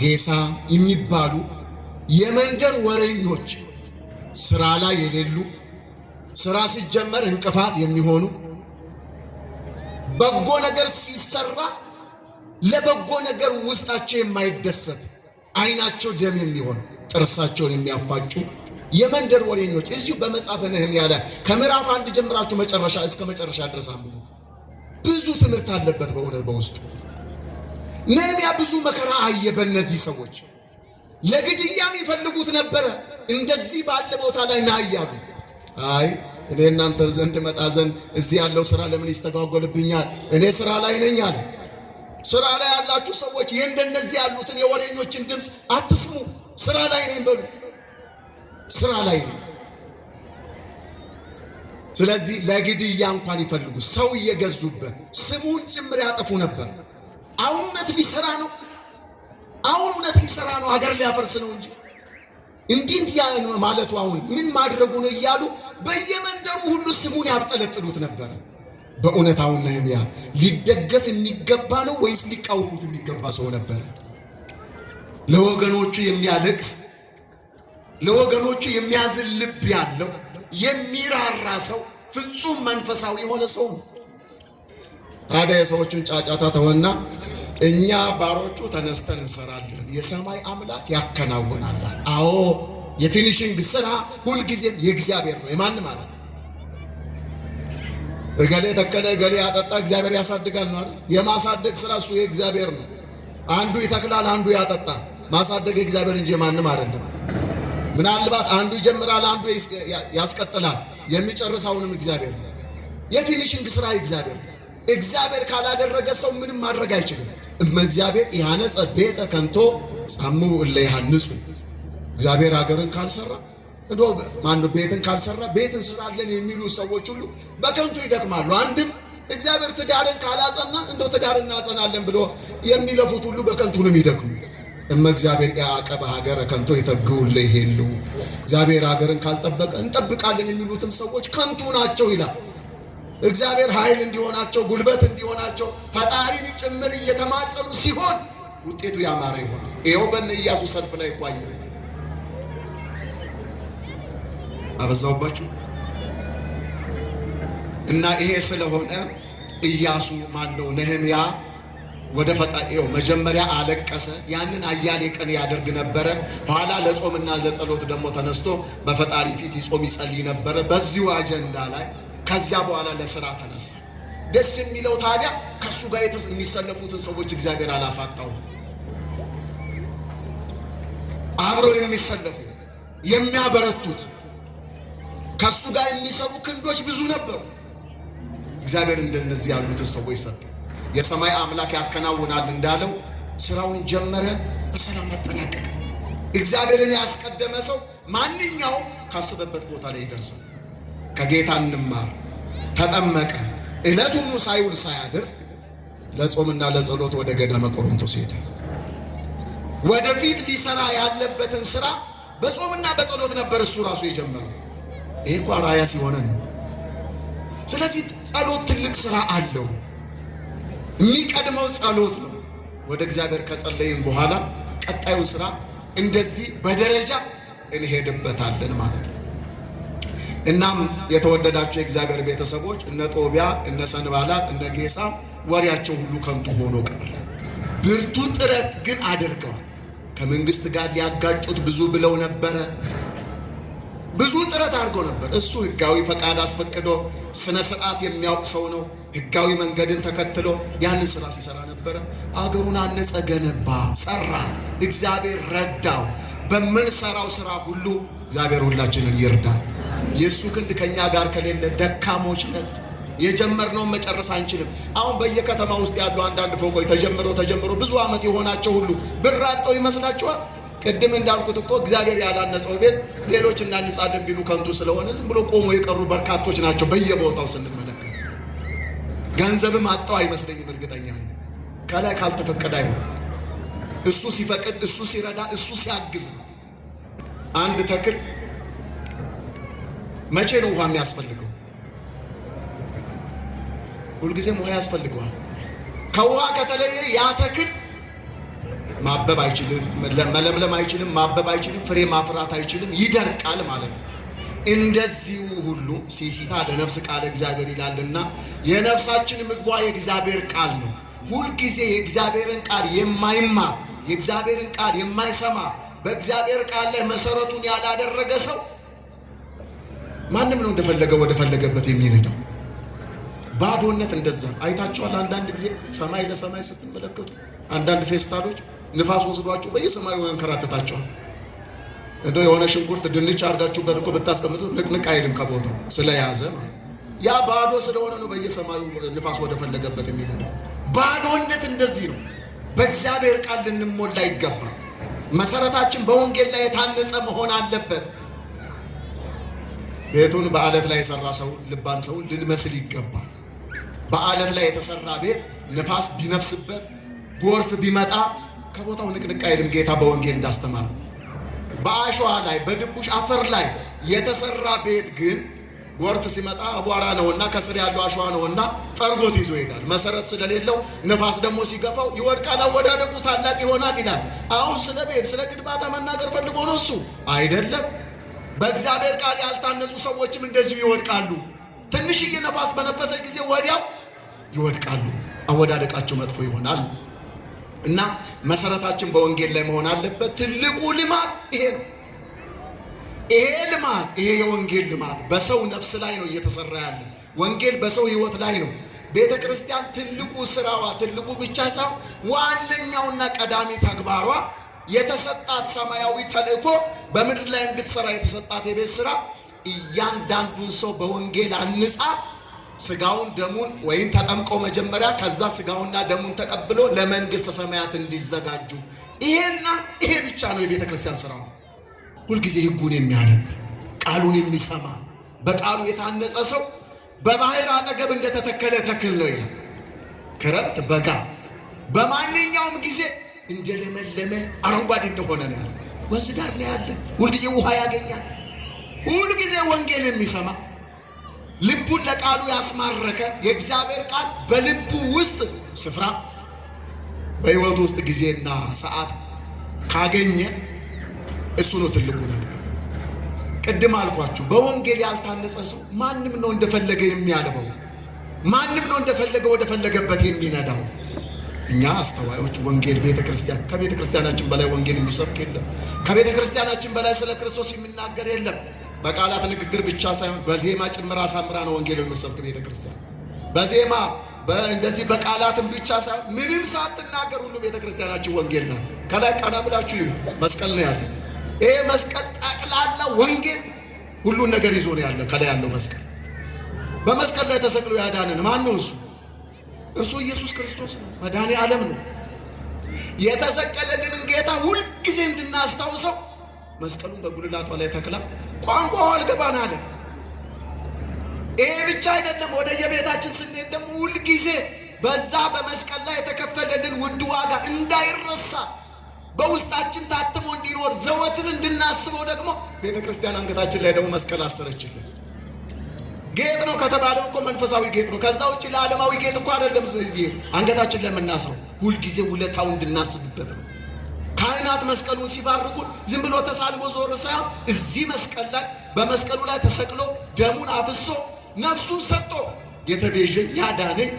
ጌሳ የሚባሉ የመንደር ወሬኞች፣ ሥራ ላይ የሌሉ፣ ሥራ ሲጀመር እንቅፋት የሚሆኑ፣ በጎ ነገር ሲሰራ ለበጎ ነገር ውስጣቸው የማይደሰት፣ ዓይናቸው ደም የሚሆን፣ ጥርሳቸውን የሚያፋጩ የመንደር ወሬኞች እዚሁ በመጽሐፈ ነህምያ ላይ ከምዕራፍ 1 ጀምራችሁ መጨረሻ እስከ መጨረሻ ድረስ አንብቡ። ብዙ ትምህርት አለበት በእውነት በውስጡ። ነህምያ ብዙ መከራ አየ በእነዚህ ሰዎች። ለግድያም ይፈልጉት ነበረ። እንደዚህ ባለ ቦታ ላይ ና እያሉ አይ እኔ እናንተ ዘንድ መጣ ዘንድ እዚህ ያለው ስራ ለምን ይስተጓጎልብኛል? እኔ ስራ ላይ ነኝ አለ። ስራ ላይ ያላችሁ ሰዎች እንደነዚህ ያሉትን የወሬኞችን ድምፅ አትስሙ። ስራ ላይ ነኝ በሉ። ስራ ላይ ነኝ። ስለዚህ ለግድያ እንኳን ይፈልጉ ሰው እየገዙበት ስሙን ጭምር ያጠፉ ነበር። አሁን እውነት ሊሰራ ነው። አሁን እውነት ሊሰራ ነው። ሀገር ሊያፈርስ ነው እንጂ እንዲህ ያለ ማለቱ አሁን ምን ማድረጉ ነው እያሉ በየመንደሩ ሁሉ ስሙን ያብጠለጥሉት ነበር። በእውነት አሁን ነህምያ ሊደገፍ የሚገባ ነው ወይስ ሊቃወሙት የሚገባ ሰው ነበር? ለወገኖቹ የሚያለቅስ ለወገኖቹ የሚያዝን ልብ ያለው የሚራራ ሰው ፍጹም መንፈሳዊ የሆነ ሰው ነው። ታዲያ የሰዎቹን ጫጫታ ተወና እኛ ባሮቹ ተነስተን እንሰራለን፣ የሰማይ አምላክ ያከናውናል። አዎ የፊኒሺንግ ስራ ሁልጊዜም የእግዚአብሔር ነው፣ የማንም ማለት ነው። እገሌ ተከለ እገሌ ያጠጣ እግዚአብሔር ያሳድጋል ነው አይደል? የማሳደግ ስራ እሱ የእግዚአብሔር ነው። አንዱ ይተክላል፣ አንዱ ያጠጣል። ማሳደግ የእግዚአብሔር እንጂ የማንም አይደለም። ምናልባት አንዱ ይጀምራል፣ አንዱ ያስቀጥላል፣ የሚጨርሰውንም እግዚአብሔር ነው። የፊኒሺንግ ስራ የእግዚአብሔር ነው። እግዚአብሔር ካላደረገ ሰው ምንም ማድረግ አይችልም። እግዚአብሔር ያነጸ ቤተ ከንቶ ጻሙ እለ ያንጹ። እግዚአብሔር ሀገርን ካልሰራ እንዶ ማነው ቤትን ካልሰራ ቤት እንሰራለን የሚሉ ሰዎች ሁሉ በከንቱ ይደክማሉ። አንድም እግዚአብሔር ትዳርን ካላጸና እንዶ ትዳርን እናጸናለን ብሎ የሚለፉት ሁሉ በከንቱ ነው የሚደክሙ። እግዚአብሔር ያዕቀበ ሀገረ ከንቶ ይተግውለ ይሄሉ። እግዚአብሔር ሀገርን ካልጠበቀ እንጠብቃለን የሚሉትም ሰዎች ከንቱ ናቸው ይላል። እግዚአብሔር ኃይል እንዲሆናቸው ጉልበት እንዲሆናቸው ፈጣሪን ጭምር እየተማጸኑ ሲሆን ውጤቱ ያማረ ይሆናል። ይኸው በእነ ኢያሱ ሰልፍ ላይ ቆየ። አበዛውባችሁ እና ይሄ ስለሆነ ኢያሱ ማነው ነህምያ ወደ ፈጣሪው መጀመሪያ አለቀሰ። ያንን አያሌ ቀን ያደርግ ነበረ። ኋላ ለጾምና ለጸሎት ደግሞ ተነስቶ በፈጣሪ ፊት ይጾም ይጸልይ ነበረ በዚሁ አጀንዳ ላይ። ከዚያ በኋላ ለሥራ ተነሳ። ደስ የሚለው ታዲያ ከሱ ጋር የሚሰለፉትን ሰዎች እግዚአብሔር አላሳጣው። አብረው የሚሰለፉ የሚያበረቱት ከሱ ጋር የሚሰሩ ክንዶች ብዙ ነበሩ። እግዚአብሔር እንደነዚህ ያሉትን ሰዎች ሰጠ። የሰማይ አምላክ ያከናውናል እንዳለው ስራውን ጀመረ፣ በሰላም አጠናቀቀ። እግዚአብሔርን ያስቀደመ ሰው ማንኛውም ካሰበበት ቦታ ላይ ይደርሳል። ከጌታ እንማር። ተጠመቀ። ዕለቱን ሳይውል ሳያድር ለጾምና ለጸሎት ወደ ገዳመ ቆሮንቶስ ሄደ። ወደፊት ሊሰራ ያለበትን ስራ በጾምና በጸሎት ነበር እሱ ራሱ የጀመረው። ይሄ እኮ አርአያ ሲሆነን ነው። ስለዚህ ጸሎት ትልቅ ስራ አለው። የሚቀድመው ጸሎት ነው። ወደ እግዚአብሔር ከጸለይን በኋላ ቀጣዩን ስራ እንደዚህ በደረጃ እንሄድበታለን ማለት ነው። እናም የተወደዳችሁ የእግዚአብሔር ቤተሰቦች እነ ጦቢያ እነ ሰንባላት እነ ጌሳም ወሬያቸው ሁሉ ከንቱ ሆኖ ቀረ። ብርቱ ጥረት ግን አድርገዋል። ከመንግስት ጋር ሊያጋጩት ብዙ ብለው ነበረ። ብዙ ጥረት አድርገው ነበር። እሱ ህጋዊ ፈቃድ አስፈቅዶ ስነ ስርዓት የሚያውቅ ሰው ነው። ህጋዊ መንገድን ተከትሎ ያንን ስራ ሲሰራ ነበረ። አገሩን አነጸ፣ ገነባ፣ ሰራ። እግዚአብሔር ረዳው። በምንሰራው ስራ ሁሉ እግዚአብሔር ሁላችንን ይርዳል። የእሱ ክንድ ከኛ ጋር ከሌለ ደካሞች ነን። የጀመርነውን መጨረስ አንችልም። አሁን በየከተማ ውስጥ ያሉ አንዳንድ ፎቆች ተጀምሮ ብዙ ዓመት የሆናቸው ሁሉ ብር አጠው ይመስላችኋል? ቅድም እንዳልኩት እኮ እግዚአብሔር ያላነጸው ቤት ሌሎች እናንጻለን ቢሉ ከንቱ ስለሆነ ዝም ብሎ ቆሞ የቀሩ በርካቶች ናቸው። በየቦታው ስንመለከት ገንዘብም አጠው አይመስለኝም። እርግጠኛ ነኝ ከላይ ካልተፈቀደ አይሆን። እሱ ሲፈቅድ፣ እሱ ሲረዳ፣ እሱ ሲያግዝ። አንድ ተክል መቼ ነው ውሃ የሚያስፈልገው? ሁልጊዜም ውሃ ያስፈልገዋል። ከውሃ ከተለየ ያ ተክል ማበብ አይችልም፣ መለምለም አይችልም፣ ማበብ አይችልም፣ ፍሬ ማፍራት አይችልም፣ ይደርቃል ማለት ነው። እንደዚሁ ሁሉ ሲሲታ ለነፍስ ቃል እግዚአብሔር ይላልና የነፍሳችን ምግቧ የእግዚአብሔር ቃል ነው። ሁልጊዜ የእግዚአብሔርን ቃል የማይማር የእግዚአብሔርን ቃል የማይሰማ በእግዚአብሔር ቃል ላይ መሰረቱን ያላደረገ ሰው ማንም ነው እንደፈለገ ወደ ፈለገበት የሚነዳው። ባዶነት እንደዛ አይታችኋል። አንዳንድ ጊዜ ሰማይ ለሰማይ ስትመለከቱ አንዳንድ ፌስታሎች ንፋስ ወስዷችሁ በየሰማዩ ያንከራተታችኋል። እንደው የሆነ ሽንኩርት ድንች አድርጋችሁበት እኮ ብታስቀምጡት ንቅንቅ አይልም ከቦታው ስለያዘ ማለት። ያ ባዶ ስለሆነ ነው በየሰማዩ ንፋስ ወደ ፈለገበት የሚሄደው። ባዶነት እንደዚህ ነው። በእግዚአብሔር ቃል ልንሞላ ይገባል። መሰረታችን በወንጌል ላይ የታነጸ መሆን አለበት። ቤቱን በአለት ላይ የሰራ ሰው ልባም ሰው ልንመስል ይገባል። በአለት ላይ የተሰራ ቤት ንፋስ ቢነፍስበት ጎርፍ ቢመጣ ከቦታው ንቅንቅ አይልም። ጌታ በወንጌል እንዳስተማረ በአሸዋ ላይ በድቡሽ አፈር ላይ የተሰራ ቤት ግን ጎርፍ ሲመጣ አቧራ ነውና ከስር ያለው አሸዋ ነውና ጠርጎት ይዞ ይሄዳል። መሰረት ስለሌለው ነፋስ ደግሞ ሲገፋው ይወድቃል፣ አወዳደቁ ታላቅ ይሆናል ይላል። አሁን ስለ ቤት ስለ ግንባታ መናገር ፈልጎ ነው እሱ አይደለም። በእግዚአብሔር ቃል ያልታነጹ ሰዎችም እንደዚሁ ይወድቃሉ። ትንሽዬ ነፋስ በነፈሰ ጊዜ ወዲያው ይወድቃሉ፣ አወዳደቃቸው መጥፎ ይሆናል። እና መሰረታችን በወንጌል ላይ መሆን አለበት። ትልቁ ልማት ይሄ ነው። ይሄ ልማት ይሄ የወንጌል ልማት በሰው ነፍስ ላይ ነው እየተሰራ ያለ። ወንጌል በሰው ህይወት ላይ ነው። ቤተ ክርስቲያን ትልቁ ስራዋ ትልቁ ብቻ ሳይሆን ዋነኛውና ቀዳሚ ተግባሯ የተሰጣት ሰማያዊ ተልእኮ በምድር ላይ እንድትሰራ የተሰጣት የቤት ስራ እያንዳንዱን ሰው በወንጌል አንጻ ስጋውን ደሙን ወይም ተጠምቀው መጀመሪያ ከዛ ስጋውና ደሙን ተቀብሎ ለመንግስተ ሰማያት እንዲዘጋጁ ይሄና ይሄ ብቻ ነው የቤተ ክርስቲያን ስራ። ሁልጊዜ ህጉን የሚያነብ ቃሉን የሚሰማ በቃሉ የታነጸ ሰው በባህር አጠገብ እንደተተከለ ተክል ነው ይላል። ክረምት በጋ በማንኛውም ጊዜ እንደለመለመ አረንጓዴ እንደሆነ ነው ያለ። ወንዝ ዳር ነው ያለ። ሁልጊዜ ውሃ ያገኛል። ሁልጊዜ ወንጌል የሚሰማ ልቡን ለቃሉ ያስማረከ የእግዚአብሔር ቃል በልቡ ውስጥ ስፍራ በህይወቱ ውስጥ ጊዜና ሰዓት ካገኘ እሱ ነው ትልቁ ነገር። ቅድም አልኳችሁ በወንጌል ያልታነጸ ሰው ማንም ነው እንደፈለገ የሚያልበው፣ ማንም ነው እንደፈለገ ወደ ፈለገበት የሚነዳው። እኛ አስተዋዮች ወንጌል ቤተ ክርስቲያን ከቤተ ክርስቲያናችን በላይ ወንጌል የሚሰብክ የለም። ከቤተ ክርስቲያናችን በላይ ስለ ክርስቶስ የሚናገር የለም። በቃላት ንግግር ብቻ ሳይሆን በዜማ ጭምር አሳምራ ነው ወንጌል የምትሰብክ ቤተ ክርስቲያን። በዜማ እንደዚህ በቃላትም ብቻ ሳይሆን ምንም ሳትናገር ሁሉ ቤተ ክርስቲያናችን ወንጌል ናት። ከላይ ቀና ብላችሁ መስቀል ነው ያለው። ይሄ መስቀል ጠቅላላ ወንጌል ሁሉን ነገር ይዞ ነው ያለው። ከላይ ያለው መስቀል በመስቀል ላይ ተሰቅሎ ያዳነን ማን ነው? እሱ ኢየሱስ ክርስቶስ ነው። መድኃኔ ዓለም ነው። የተሰቀለልንን ጌታ ሁልጊዜ እንድናስታውሰው መስቀሉን በጉልላቷ ላይ ተክላ ቋንቋው አልገባን አለ። ይሄ ብቻ አይደለም። ወደ የቤታችን ስንሄድ ደግሞ ሁልጊዜ በዛ በመስቀል ላይ የተከፈለልን ውድ ዋጋ እንዳይረሳ በውስጣችን ታትሞ እንዲኖር ዘወትር እንድናስበው ደግሞ ቤተ ክርስቲያን አንገታችን ላይ ደግሞ መስቀል አሰረችልን። ጌጥ ነው ከተባለም እኮ መንፈሳዊ ጌጥ ነው። ከዛ ውጭ ለዓለማዊ ጌጥ እኮ አይደለም። ስለዚህ አንገታችን ለምናስረው ሁልጊዜ ውለታው እንድናስብበት ነው። ካህናት መስቀሉን ሲባርኩን ዝም ብሎ ተሳልሞ ዞር ሳይሆን እዚህ መስቀል ላይ በመስቀሉ ላይ ተሰቅሎ ደሙን አፍሶ ነፍሱን ሰጥቶ የተቤዠኝ ያዳነኝ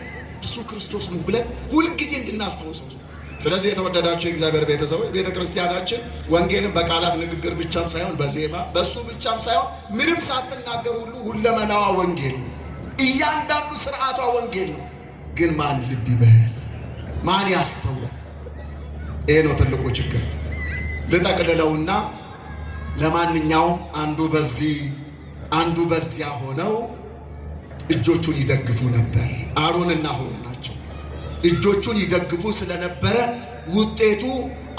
እሱ ክርስቶስ ነው ብለን ሁልጊዜ እንድናስታውሰው። ስለዚህ የተወደዳችሁ የእግዚአብሔር ቤተሰቦች ቤተ ክርስቲያናችን ወንጌልን በቃላት ንግግር ብቻም ሳይሆን በዜማ በሱ ብቻም ሳይሆን ምንም ሳትናገር ሁሉ ሁለመናዋ ወንጌል ነው። እያንዳንዱ ስርዓቷ ወንጌል ነው። ግን ማን ልብ ይበል? ማን ያስተውላል? ይሄ ነው ትልቁ ችግር። ልጠቅልለውና ለማንኛውም አንዱ በዚህ አንዱ በዚያ ሆነው እጆቹን ይደግፉ ነበር። አሮንና ሆር ናቸው። እጆቹን ይደግፉ ስለነበረ ውጤቱ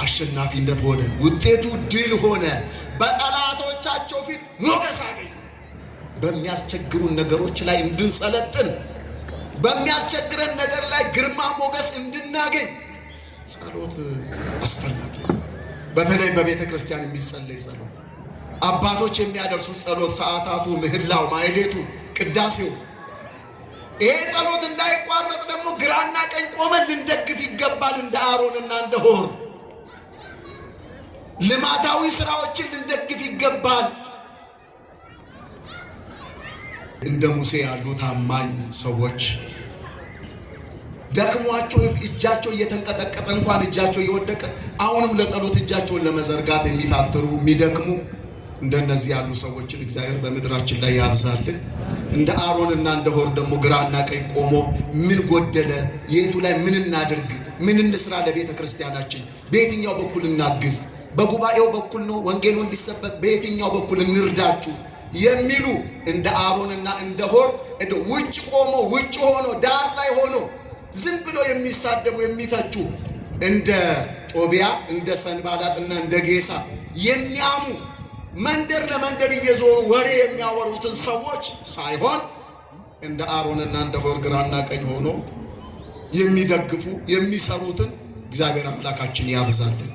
አሸናፊነት ሆነ። ውጤቱ ድል ሆነ። በጠላቶቻቸው ፊት ሞገስ አገኙ። በሚያስቸግሩን ነገሮች ላይ እንድንሰለጥን፣ በሚያስቸግረን ነገር ላይ ግርማ ሞገስ እንድናገኝ ጸሎት አስፈላጊ። በተለይ በቤተ ክርስቲያን የሚጸለይ ጸሎት፣ አባቶች የሚያደርሱት ጸሎት፣ ሰዓታቱ፣ ምህላው፣ ማይሌቱ፣ ቅዳሴው፣ ይሄ ጸሎት እንዳይቋረጥ ደግሞ ግራና ቀኝ ቆመን ልንደግፍ ይገባል። እንደ አሮንና እንደ ሆር ልማታዊ ስራዎችን ልንደግፍ ይገባል። እንደ ሙሴ ያሉ ታማኝ ሰዎች ደክሟቸው እጃቸው እየተንቀጠቀጠ እንኳን እጃቸው እየወደቀ አሁንም ለጸሎት እጃቸውን ለመዘርጋት የሚታትሩ የሚደክሙ እንደነዚህ ያሉ ሰዎችን እግዚአብሔር በምድራችን ላይ ያብዛልን። እንደ አሮንና እንደ ሆር ደግሞ ግራና ቀኝ ቆሞ ምን ጎደለ፣ የቱ ላይ ምን እናድርግ፣ ምን እንስራ ለቤተ ክርስቲያናችን? በየትኛው በኩል እናግዝ? በጉባኤው በኩል ነው ወንጌሉ እንዲሰበክ? በየትኛው በኩል እንርዳችሁ? የሚሉ እንደ አሮንና እንደ ሆር እንደ ውጭ ቆሞ ውጭ ሆኖ ዳር ላይ ሆኖ ዝም ብሎ የሚሳደቡ የሚተቹ እንደ ጦቢያ እንደ ሰንባላጥና እንደ ጌሳ የሚያሙ መንደር ለመንደር እየዞሩ ወሬ የሚያወሩትን ሰዎች ሳይሆን እንደ አሮንና እንደ ሆር ግራና ቀኝ ሆኖ የሚደግፉ የሚሰሩትን እግዚአብሔር አምላካችን ያብዛልን።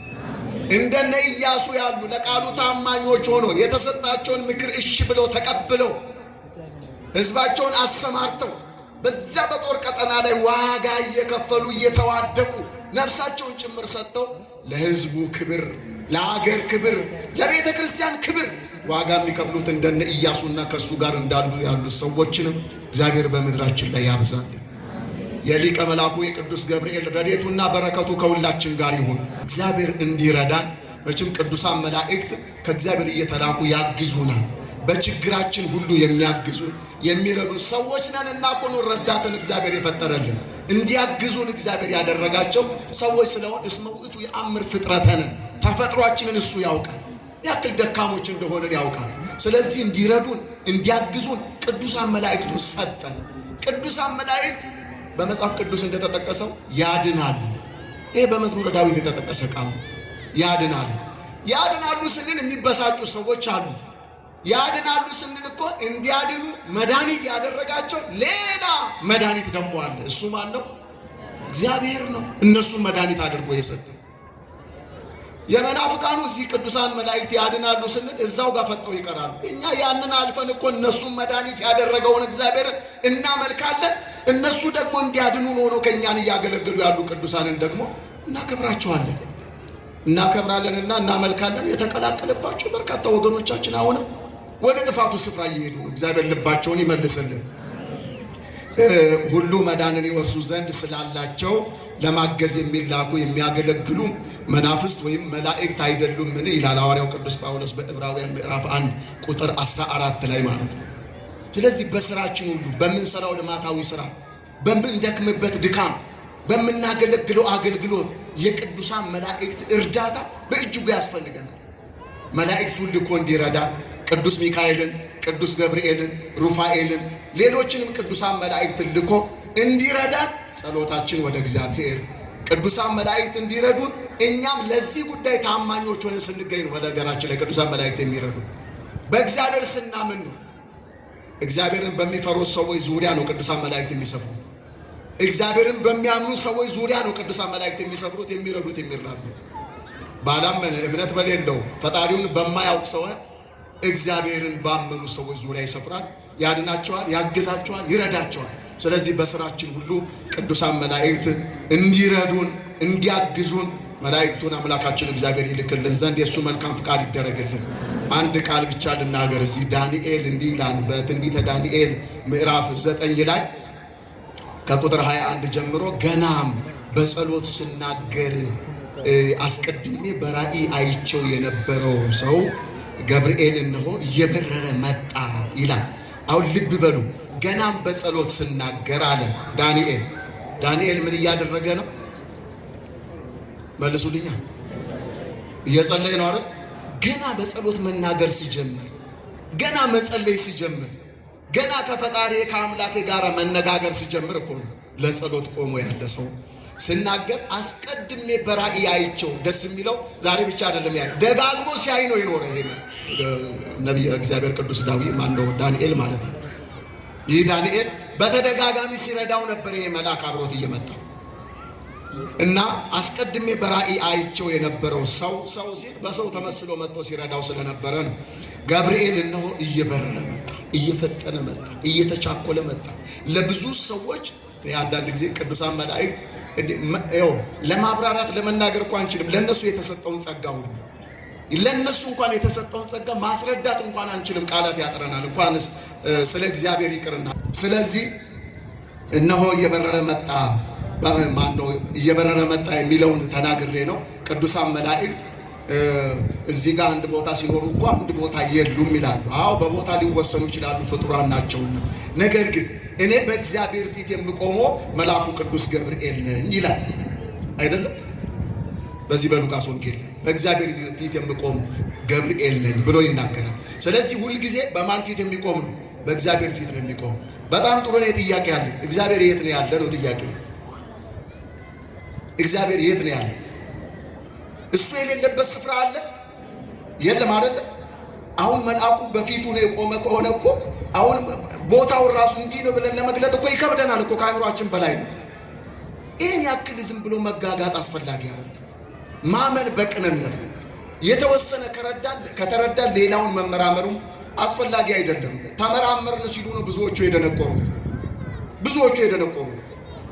እንደነ ኢያሱ ያሉ ለቃሉ ታማኞች ሆኖ የተሰጣቸውን ምክር እሺ ብለው ተቀብለው ሕዝባቸውን አሰማርተው በዛ በጦር ቀጠና ላይ ዋጋ እየከፈሉ እየተዋደቁ ነፍሳቸውን ጭምር ሰጥተው ለሕዝቡ ክብር፣ ለአገር ክብር፣ ለቤተ ክርስቲያን ክብር ዋጋ የሚከፍሉት እንደነ ኢያሱና ከሱ ጋር እንዳሉ ያሉት ሰዎችንም እግዚአብሔር በምድራችን ላይ ያብዛልን። የሊቀ መላኩ የቅዱስ ገብርኤል ረድኤቱና በረከቱ ከሁላችን ጋር ይሁን። እግዚአብሔር እንዲረዳን መቼም ቅዱሳን መላእክት ከእግዚአብሔር እየተላኩ ያግዙናል። በችግራችን ሁሉ የሚያግዙን የሚረዱን ሰዎች ነን እና እኮ ነው ረዳትን እግዚአብሔር የፈጠረልን እንዲያግዙን እግዚአብሔር ያደረጋቸው ሰዎች ስለሆን እስመ ውእቱ የአምር ፍጥረተነ ተፈጥሯችንን እሱ ያውቃል። ያክል ደካሞች እንደሆነን ያውቃል። ስለዚህ እንዲረዱን እንዲያግዙን ቅዱሳን መላእክቱን ሰጠን። ቅዱሳን መላእክት በመጽሐፍ ቅዱስ እንደተጠቀሰው ያድናሉ። ይሄ በመዝሙረ ዳዊት የተጠቀሰ ቃል ያድናሉ። ያድናሉ ስንል የሚበሳጩ ሰዎች አሉ። ያድናሉ ስንል እኮ እንዲያድኑ መድኃኒት ያደረጋቸው ሌላ መድኃኒት ደግሞ አለ። እሱ ማን ነው? እግዚአብሔር ነው። እነሱም መድኃኒት አድርጎ የሰጠ የመናፍቃኑ እዚህ ቅዱሳን መላእክት ያድናሉ ስንል እዛው ጋር ፈጠው ይቀራሉ። እኛ ያንን አልፈን እኮ እነሱም መድኃኒት ያደረገውን እግዚአብሔር እናመልካለን። እነሱ ደግሞ እንዲያድኑን ሆኖ ከእኛን እያገለገሉ ያሉ ቅዱሳንን ደግሞ እናከብራቸዋለን፣ እናከብራለንና እናመልካለን። የተቀላቀለባቸው በርካታ ወገኖቻችን አሁንም ወደ ጥፋቱ ስፍራ እየሄዱ ነው። እግዚአብሔር ልባቸውን ይመልስልን። ሁሉ መዳንን ይወርሱ ዘንድ ስላላቸው ለማገዝ የሚላኩ የሚያገለግሉ መናፍስት ወይም መላእክት አይደሉም? ምን ይላል ሐዋርያው ቅዱስ ጳውሎስ በዕብራውያን ምዕራፍ 1 ቁጥር 14 ላይ ማለት ነው። ስለዚህ በስራችን ሁሉ በምንሰራው ልማታዊ ስራ፣ በምንደክምበት ድካም፣ በምናገለግለው አገልግሎት የቅዱሳን መላእክት እርዳታ በእጅጉ ያስፈልገናል። መላእክቱን ልኮ እንዲረዳ ቅዱስ ሚካኤልን፣ ቅዱስ ገብርኤልን፣ ሩፋኤልን ሌሎችንም ቅዱሳን መላእክትን ልኮ እንዲረዳን ጸሎታችን ወደ እግዚአብሔር ቅዱሳን መላእክት እንዲረዱን እኛም ለዚህ ጉዳይ ታማኞች ሆነን ስንገኝ ነው። ወደ ሀገራችን ላይ ቅዱሳን መላእክት የሚረዱ በእግዚአብሔር ስናምን ነው። እግዚአብሔርን በሚፈሩ ሰዎች ዙሪያ ነው ቅዱሳን መላእክት የሚሰፍሩት። እግዚአብሔርን በሚያምኑ ሰዎች ዙሪያ ነው ቅዱሳን መላእክት የሚሰፍሩት፣ የሚረዱት፣ የሚራዱት። ባላመነ እምነት በሌለው ፈጣሪውን በማያውቅ ሰው እግዚአብሔርን ባመኑ ሰዎች ዙሪያ ይሰፍራል፣ ያድናቸዋል፣ ያግዛቸዋል፣ ይረዳቸዋል። ስለዚህ በስራችን ሁሉ ቅዱሳን መላእክት እንዲረዱን እንዲያግዙን መላእክቱን አምላካችን እግዚአብሔር ይልክልን ዘንድ የእሱ መልካም ፍቃድ ይደረግልን። አንድ ቃል ብቻ ልናገር። እዚህ ዳንኤል እንዲህ ይላል በትንቢተ ዳንኤል ምዕራፍ 9 ላይ ከቁጥር 21 ጀምሮ ገናም በጸሎት ስናገር አስቀድሜ በራእይ አይቸው የነበረው ሰው ገብርኤል እነሆ እየበረረ መጣ ይላል። አሁን ልብ በሉ። ገናም በጸሎት ስናገር አለ ዳንኤል። ዳንኤል ምን እያደረገ ነው? መልሱልኛ። እየጸለየ ነው አይደል? ገና በጸሎት መናገር ሲጀምር፣ ገና መጸለይ ሲጀምር፣ ገና ከፈጣሪ ከአምላኬ ጋር መነጋገር ሲጀምር እኮ ነው ለጸሎት ቆሞ ያለ ሰው ስናገር አስቀድሜ በራእይ አይቸው። ደስ የሚለው ዛሬ ብቻ አይደለም፣ ያ ደጋግሞ ሲያይ ነው የኖረ። ይሄ ነቢይ እግዚአብሔር ቅዱስ ዳዊት ማነው? ዳንኤል ማለት ነው። ይህ ዳንኤል በተደጋጋሚ ሲረዳው ነበር። ይሄ መልአክ አብሮት እየመጣ እና አስቀድሜ በራእይ አይቸው የነበረው ሰው ሲል በሰው ተመስሎ መጥቶ ሲረዳው ስለነበረ ነው። ገብርኤል እነሆ እየበረረ መጣ፣ እየፈጠነ መጣ፣ እየተቻኮለ መጣ። ለብዙ ሰዎች አንዳንድ ጊዜ ቅዱሳን መላእክት ለማብራራት ለመናገር እንኳን አንችልም። ለነሱ የተሰጠውን ጸጋ ሁሉ ለነሱ እንኳን የተሰጠውን ጸጋ ማስረዳት እንኳን አንችልም። ቃላት ያጥረናል፣ እንኳንስ ስለ እግዚአብሔር ይቅርና። ስለዚህ እነሆ እየበረረ መጣ። ማነው እየበረረ መጣ የሚለውን ተናግሬ ነው። ቅዱሳን መላእክት እዚህ ጋር አንድ ቦታ ሲኖሩ እንኳ አንድ ቦታ የሉም ይላሉ። አዎ በቦታ ሊወሰኑ ይችላሉ፣ ፍጡራን ናቸውና። ነገር ግን እኔ በእግዚአብሔር ፊት የምቆመው መልአኩ ቅዱስ ገብርኤል ነኝ ይላል። አይደለም? በዚህ በሉቃስ ወንጌል በእግዚአብሔር ፊት የምቆም ገብርኤል ነኝ ብሎ ይናገራል። ስለዚህ ሁልጊዜ በማን ፊት የሚቆም ነው? በእግዚአብሔር ፊት ነው የሚቆም። በጣም ጥሩ ነው። ጥያቄ አለ። እግዚአብሔር የት ነው ያለ ነው ጥያቄ። እግዚአብሔር የት ነው ያለ? እሱ የሌለበት ስፍራ አለ? የለም አይደለ? አሁን መልአኩ በፊቱ ነው የቆመ ከሆነ እኮ አሁን ቦታውን ራሱ እንዲህ ነው ብለን ለመግለጥ እኮ ይከብደናል እኮ፣ ከአእምሯችን በላይ ነው። ይህን ያክል ዝም ብሎ መጋጋጥ አስፈላጊ አይደለም። ማመን በቅንነት ነው። የተወሰነ ከተረዳን ሌላውን መመራመሩም አስፈላጊ አይደለም። ተመራመርን ሲሉ ነው ብዙዎቹ የደነቆሩት።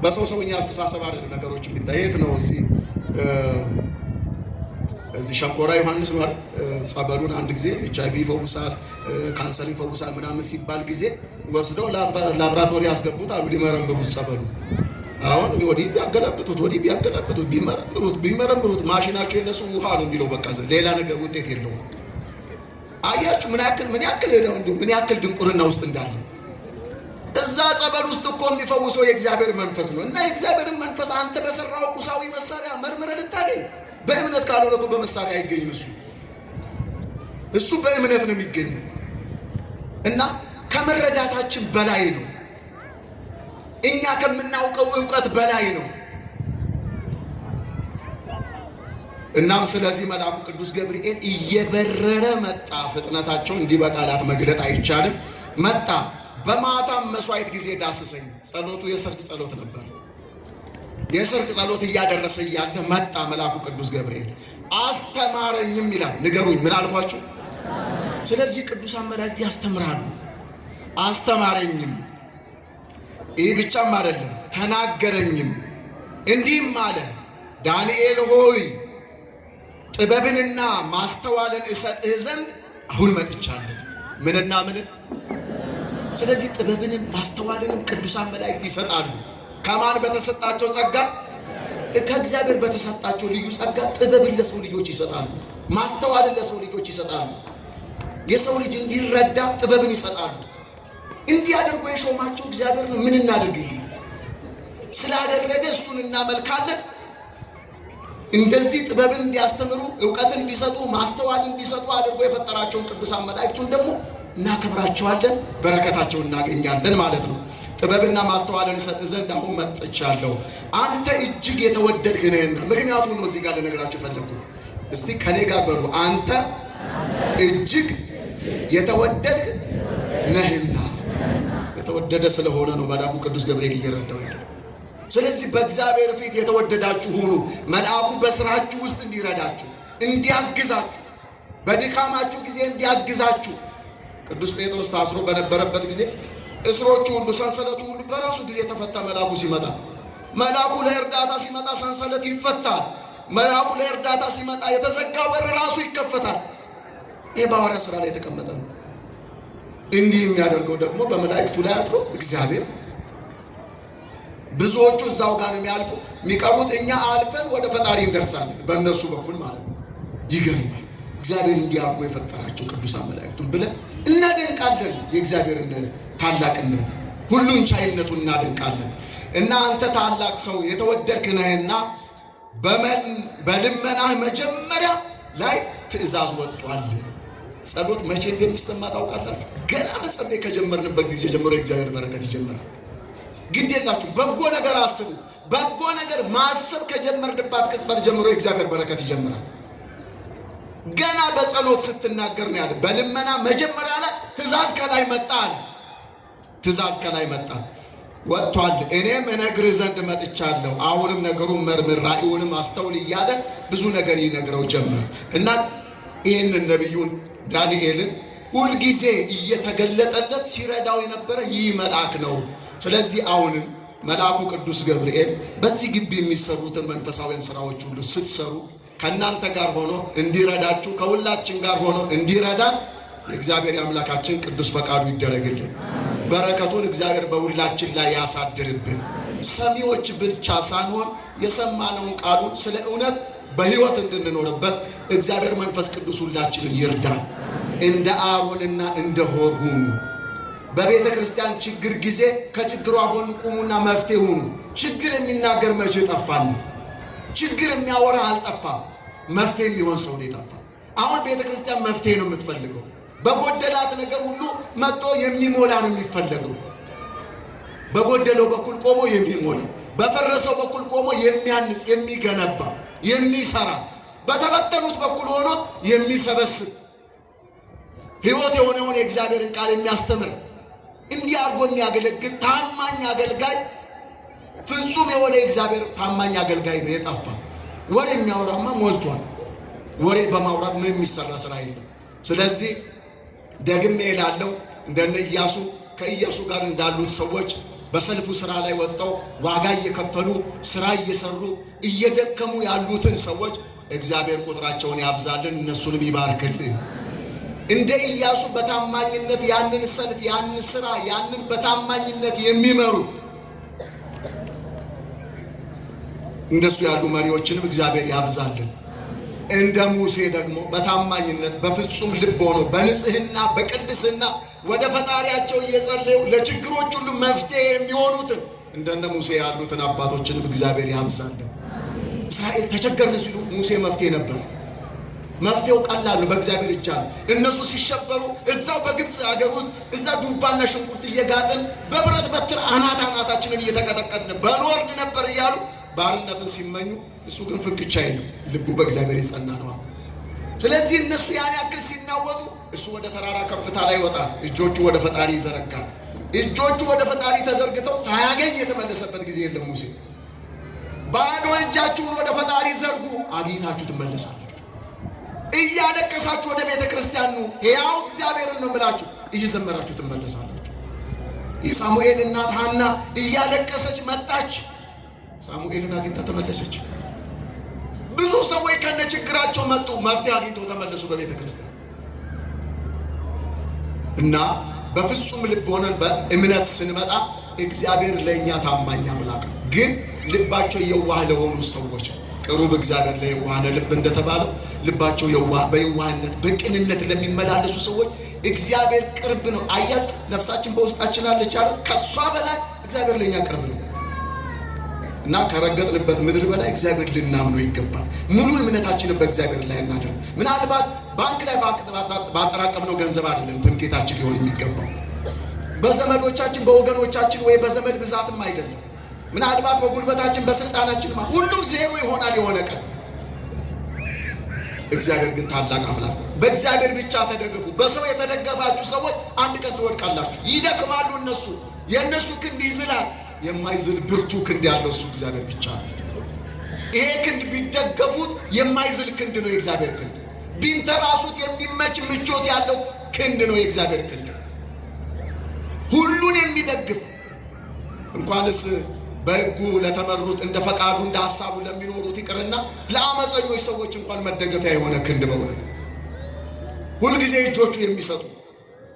በሰውኛ አስተሳሰብ አይደለም ነገሮች የሚታየት ነው። እዚህ ሸንኮራ ዮሐንስ ማለት ጸበሉን አንድ ጊዜ HIV ይፈውሳል፣ ካንሰር ይፈውሳል ምናምን ሲባል ጊዜ ወስደው ላብራቶሪ ያስገቡት አሉ ሊመረምሩት ጸበሉ። አሁን ወዲህ ቢያገላብጡት ቢመረምሩት ማሽናቸው የነሱ ውሃ ነው የሚለው፣ በቃ ሌላ ነገር ውጤት የለውም። አያችሁ ምን ያክል ድንቁርና ውስጥ እንዳለ። እዛ ጸበል ውስጥ እኮ የሚፈውሰው የእግዚአብሔር መንፈስ ነው። እና የእግዚአብሔርን መንፈስ አንተ በሰራው ቁሳዊ መሳሪያ መርምረህ ልታገኝ፣ በእምነት ካልሆነ እኮ በመሳሪያ አይገኝም። እሱ በእምነት ነው የሚገኘው። እና ከመረዳታችን በላይ ነው። እኛ ከምናውቀው ዕውቀት በላይ ነው። እናም ስለዚህ መልአኩ ቅዱስ ገብርኤል እየበረረ መጣ። ፍጥነታቸው እንዲህ በቃላት መግለጥ አይቻልም። መጣ። በማታም መስዋዕት ጊዜ ዳሰሰኝ። ጸሎቱ የሰርክ ጸሎት ነበር። የሰርክ ጸሎት እያደረሰ እያለ መጣ መልአኩ ቅዱስ ገብርኤል። አስተማረኝም ይላል። ንገሩኝ፣ ምን አልኳችሁ? ስለዚህ ቅዱሳን መላእክት ያስተምራሉ። አስተማረኝም፣ ይህ ብቻም አይደለም፣ ተናገረኝም፣ እንዲህም አለ፣ ዳንኤል ሆይ ጥበብንና ማስተዋልን እሰጥህ ዘንድ አሁን መጥቻለሁ። ምንና ምንን? ስለዚህ ጥበብንም ማስተዋልንም ቅዱሳን መላእክት ይሰጣሉ። ከማን በተሰጣቸው ጸጋ? ከእግዚአብሔር በተሰጣቸው ልዩ ጸጋ ጥበብን ለሰው ልጆች ይሰጣሉ። ማስተዋልን ለሰው ልጆች ይሰጣሉ። የሰው ልጅ እንዲረዳ ጥበብን ይሰጣሉ። እንዲህ አድርጎ የሾማቸው እግዚአብሔር ነው። ምን እናድርግ እንግዲህ? ስላደረገ እሱን እናመልካለን። እንደዚህ ጥበብን እንዲያስተምሩ፣ ዕውቀትን እንዲሰጡ፣ ማስተዋልን እንዲሰጡ አድርጎ የፈጠራቸውን ቅዱሳን መላእክቱን ደግሞ እናከብራቸዋለን፣ በረከታቸውን እናገኛለን ማለት ነው። ጥበብና ማስተዋልን እሰጥ ዘንድ አሁን መጥቻለሁ። አንተ እጅግ የተወደድህ ነህና። ምክንያቱም ነው እዚህ ጋር ልነግራችሁ ፈለግኩ። እስቲ ከኔ ጋር በሉ፣ አንተ እጅግ የተወደድህ ነህና። የተወደደ ስለሆነ ነው መልአኩ ቅዱስ ገብርኤል እየረዳው ያለው። ስለዚህ በእግዚአብሔር ፊት የተወደዳችሁ ሁኑ። መልአኩ በስራችሁ ውስጥ እንዲረዳችሁ፣ እንዲያግዛችሁ፣ በድካማችሁ ጊዜ እንዲያግዛችሁ። ቅዱስ ጴጥሮስ ታስሮ በነበረበት ጊዜ እስሮቹ ሁሉ፣ ሰንሰለቱ ሁሉ በራሱ ጊዜ ተፈታ። መልአኩ ለእርዳታ ሲመጣ ሰንሰለት ይፈታል። መልአኩ ለእርዳታ ሲመጣ የተዘጋው በር ራሱ ይከፈታል። ይህ በሐዋርያት ሥራ ላይ የተቀመጠ ነው። እንዲህ የሚያደርገው ደግሞ በመላእክቱ ላይ አድሮ እግዚአብሔር። ብዙዎቹ እዛው ጋር ነው የሚያልፉ፣ የሚቀሩት እኛ አልፈን ወደ ፈጣሪ እንደርሳለን፣ በእነሱ በኩል ማለት ነው። ይገርማል። እግዚአብሔር እንዲያርጎ የፈጠራቸው ቅዱሳን መላእክቱን ብለን እናደንቃለን። የእግዚአብሔርን ታላቅነት፣ ሁሉን ቻይነቱን እናደንቃለን። እና አንተ ታላቅ ሰው የተወደድክ ነህና በልመናህ መጀመሪያ ላይ ትእዛዝ ወጥቷል። ጸሎት መቼ እንደሚሰማ ታውቃላችሁ? ገና መጸለይ ከጀመርንበት ጊዜ ጀምሮ የእግዚአብሔር በረከት ይጀምራል። ግድ የላችሁ፣ በጎ ነገር አስቡ። በጎ ነገር ማሰብ ከጀመርንባት ቅጽበት ጀምሮ የእግዚአብሔር በረከት ይጀምራል። ገና በጸሎት ስትናገር ነው ያለ። በልመና መጀመሪያ ላይ ትእዛዝ ከላይ መጣ አለ። ትእዛዝ ከላይ መጣ ወጥቷል። እኔም እነግርህ ዘንድ መጥቻለሁ። አሁንም ነገሩን መርምር፣ ራእዩንም አስተውል እያለ ብዙ ነገር ይነግረው ጀመር እና ይህንን ነቢዩን ዳንኤልን ሁልጊዜ እየተገለጠለት ሲረዳው የነበረ ይህ መልአክ ነው። ስለዚህ አሁንም መልአኩ ቅዱስ ገብርኤል በዚህ ግቢ የሚሰሩትን መንፈሳዊያን ስራዎች ሁሉ ስትሰሩ ከእናንተ ጋር ሆኖ እንዲረዳችሁ፣ ከሁላችን ጋር ሆኖ እንዲረዳን የእግዚአብሔር አምላካችን ቅዱስ ፈቃዱ ይደረግልን። በረከቱን እግዚአብሔር በሁላችን ላይ ያሳድርብን። ሰሚዎች ብቻ ሳንሆን የሰማነውን ቃሉን ስለ እውነት በሕይወት እንድንኖርበት እግዚአብሔር መንፈስ ቅዱስ ሁላችንን ይርዳል። እንደ አሮንና እንደ ሆር ሁኑ። በቤተ ክርስቲያን ችግር ጊዜ ከችግሯ ጎን ቁሙና መፍትሄ ሁኑ። ችግር የሚናገር መቼ ጠፋን? ችግር የሚያወራ አልጠፋም። መፍትሄ የሚሆን ሰው ነው የጠፋ። አሁን ቤተ ክርስቲያን መፍትሄ ነው የምትፈልገው። በጎደላት ነገር ሁሉ መጥቶ የሚሞላ ነው የሚፈለገው። በጎደለው በኩል ቆሞ የሚሞላ፣ በፈረሰው በኩል ቆሞ የሚያንጽ፣ የሚገነባ፣ የሚሰራ፣ በተበተኑት በኩል ሆኖ የሚሰበስብ፣ ሕይወት የሆነውን የእግዚአብሔርን ቃል የሚያስተምር፣ እንዲህ አድርጎ የሚያገለግል ታማኝ አገልጋይ፣ ፍጹም የሆነ የእግዚአብሔር ታማኝ አገልጋይ ነው የጠፋ። ወሬ የሚያወራማ ሞልቷል። ወሬ በማውራት ምን የሚሰራ ስራ የለም። ስለዚህ ደግሜ እላለሁ እንደነ ኢያሱ ከኢያሱ ጋር እንዳሉት ሰዎች በሰልፉ ስራ ላይ ወጥተው ዋጋ እየከፈሉ ስራ እየሰሩ እየደከሙ ያሉትን ሰዎች እግዚአብሔር ቁጥራቸውን ያብዛልን፣ እነሱንም ይባርክልን። እንደ ኢያሱ በታማኝነት ያንን ሰልፍ፣ ያንን ስራ፣ ያንን በታማኝነት የሚመሩ እንደሱ ያሉ መሪዎችንም እግዚአብሔር ያብዛልን። እንደ ሙሴ ደግሞ በታማኝነት በፍጹም ልብ ሆኖ በንጽህና በቅድስና ወደ ፈጣሪያቸው እየጸለዩ ለችግሮች ሁሉ መፍትሄ የሚሆኑትን እንደነ ሙሴ ያሉትን አባቶችንም እግዚአብሔር ያብዛልን። እስራኤል ተቸገርን ሲሉ ሙሴ መፍትሄ ነበር። መፍትሄው ቀላል ነው፣ በእግዚአብሔር እጅ አለ። እነሱ ሲሸበሩ እዛው በግብፅ ሀገር ውስጥ እዛ ዱባና ሽንኩርት እየጋጥን በብረት በትር አናታችንን እየተቀጠቀጥን በኖርድ ነበር እያሉ ባርነትን ሲመኙ፣ እሱ ግን ፍንክቻ የለው፣ ልቡ በእግዚአብሔር የጸና ነው። ስለዚህ እነሱ ያን ያክል ሲናወጡ እሱ ወደ ተራራ ከፍታ ላይ ይወጣል፣ እጆቹ ወደ ፈጣሪ ይዘረጋል። እጆቹ ወደ ፈጣሪ ተዘርግተው ሳያገኝ የተመለሰበት ጊዜ የለም። ሙሴ ባዶ እጃችሁን ወደ ፈጣሪ ዘርጉ፣ አግኝታችሁ ትመለሳላችሁ። እያለቀሳችሁ ወደ ቤተ ክርስቲያን ነው፣ ሕያው እግዚአብሔርን ነው ብላችሁ እየዘመራችሁ ትመለሳላችሁ። የሳሙኤል እናት ሐና እያለቀሰች መጣች፣ ሳሙኤልን አግኝታ ተመለሰች። ብዙ ሰዎች ከነ ችግራቸው መጡ፣ መፍትሄ አግኝተው ተመለሱ በቤተ ክርስቲያን። እና በፍጹም ልብ ሆነን በእምነት ስንመጣ እግዚአብሔር ለእኛ ታማኝ አምላክ ነው። ግን ልባቸው የዋህ ለሆኑ ሰዎች ቅሩብ እግዚአብሔር ለየዋሃነ ልብ እንደተባለው ልባቸው በየዋህነት በቅንነት ለሚመላለሱ ሰዎች እግዚአብሔር ቅርብ ነው። አያችሁ፣ ነፍሳችን በውስጣችን አለች አይደል? ከሷ በላይ እግዚአብሔር ለኛ ቅርብ ነው። እና ከረገጥንበት ምድር በላይ እግዚአብሔር ልናምነው ይገባል። ሙሉ እምነታችንን በእግዚአብሔር ላይ እናደርግ። ምናልባት ባንክ ላይ ባጠራቀምነው ገንዘብ አይደለም ትምክህታችን ሊሆን የሚገባው፣ በዘመዶቻችን በወገኖቻችን ወይ በዘመድ ብዛትም አይደለም። ምናልባት በጉልበታችን በስልጣናችን ሁሉም ዜሮ ይሆናል የሆነ ቀን። እግዚአብሔር ግን ታላቅ አምላክ ነው። በእግዚአብሔር ብቻ ተደገፉ። በሰው የተደገፋችሁ ሰዎች አንድ ቀን ትወድቃላችሁ። ይደክማሉ እነሱ፣ የእነሱ ክንድ ይዝላል። የማይዝል ብርቱ ክንድ ያለው እሱ እግዚአብሔር ብቻ ነው። ይሄ ክንድ ቢደገፉት የማይዝል ክንድ ነው የእግዚአብሔር ክንድ። ቢንተራሱት የሚመች ምቾት ያለው ክንድ ነው የእግዚአብሔር ክንድ። ሁሉን የሚደግፍ እንኳንስ በሕጉ ለተመሩት እንደ ፈቃዱ እንደ ሐሳቡ ለሚኖሩት ይቅርና ለአመፀኞች ሰዎች እንኳን መደገፊያ የሆነ ክንድ በእውነት ሁልጊዜ እጆቹ የሚሰጡ።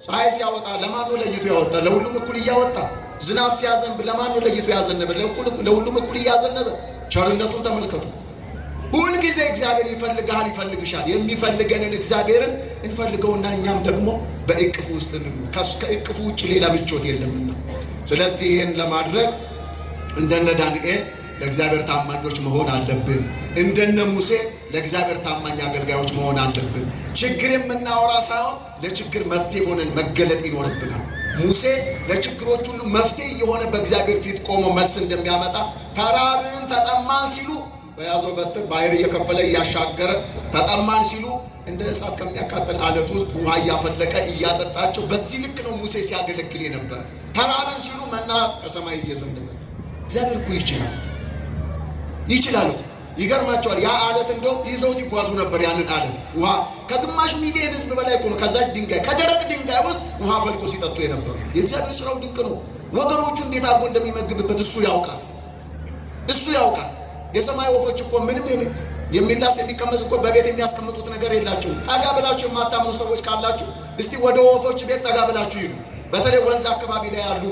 ፀሐይ ሲያወጣ ለማን ነው ለይቶ ያወጣ? ለሁሉም እኩል እያወጣ። ዝናብ ሲያዘንብ ለማን ነው ለይቶ ያዘነበ? ለሁሉም እኩል እያዘነበ። ቸርነቱን ተመልከቱ። ሁልጊዜ እግዚአብሔር ይፈልግሃል፣ ይፈልግሻል። የሚፈልገንን እግዚአብሔርን እንፈልገውና እኛም ደግሞ በእቅፉ ውስጥ እንኑር። ከእቅፉ ውጭ ሌላ ምቾት የለምና። ስለዚህ ይህን ለማድረግ እንደነ ዳንኤል ለእግዚአብሔር ታማኞች መሆን አለብን። እንደነ ሙሴ ለእግዚአብሔር ታማኝ አገልጋዮች መሆን አለብን። ችግር የምናወራ ሳይሆን ለችግር መፍትሄ ሆነን መገለጥ ይኖርብናል። ሙሴ ለችግሮች ሁሉ መፍትሄ የሆነ በእግዚአብሔር ፊት ቆሞ መልስ እንደሚያመጣ፣ ተራብን ተጠማን ሲሉ በያዘው በትር ባህር እየከፈለ እያሻገረ፣ ተጠማን ሲሉ እንደ እሳት ከሚያቃጥል አለት ውስጥ ውሃ እያፈለቀ እያጠጣቸው፣ በዚህ ልክ ነው ሙሴ ሲያገለግል የነበረ። ተራብን ሲሉ መና ከሰማይ እየዘነበ። እግዚአብሔር እኮ ይችላል። ይገርማቸዋል። ያ አለት እንደውም ይዘውት ይጓዙ ነበር። ያንን አለት ውሃ ከግማሽ ሚሊዮን ሕዝብ በላይ ሆኖ ከዛች ድንጋይ ከደረቅ ድንጋይ ውስጥ ውሃ ፈልቆ ሲጠጡ የነበሩ። የእግዚአብሔር ስራው ድንቅ ነው። ወገኖቹ እንዴት አድርጎ እንደሚመግብበት እሱ ያውቃል። የሰማይ ወፎች እኮ ምንም የሚላስ የሚቀመስ እኮ በቤት የሚያስቀምጡት ነገር የላቸውም። ጠጋ ብላችሁ የማታምኑ ሰዎች ካላችሁ እስቲ ወደ ወፎች ቤት ጠጋ ብላችሁ ሂዱ። በተለይ ወንዝ አካባቢ ላይ ያሉ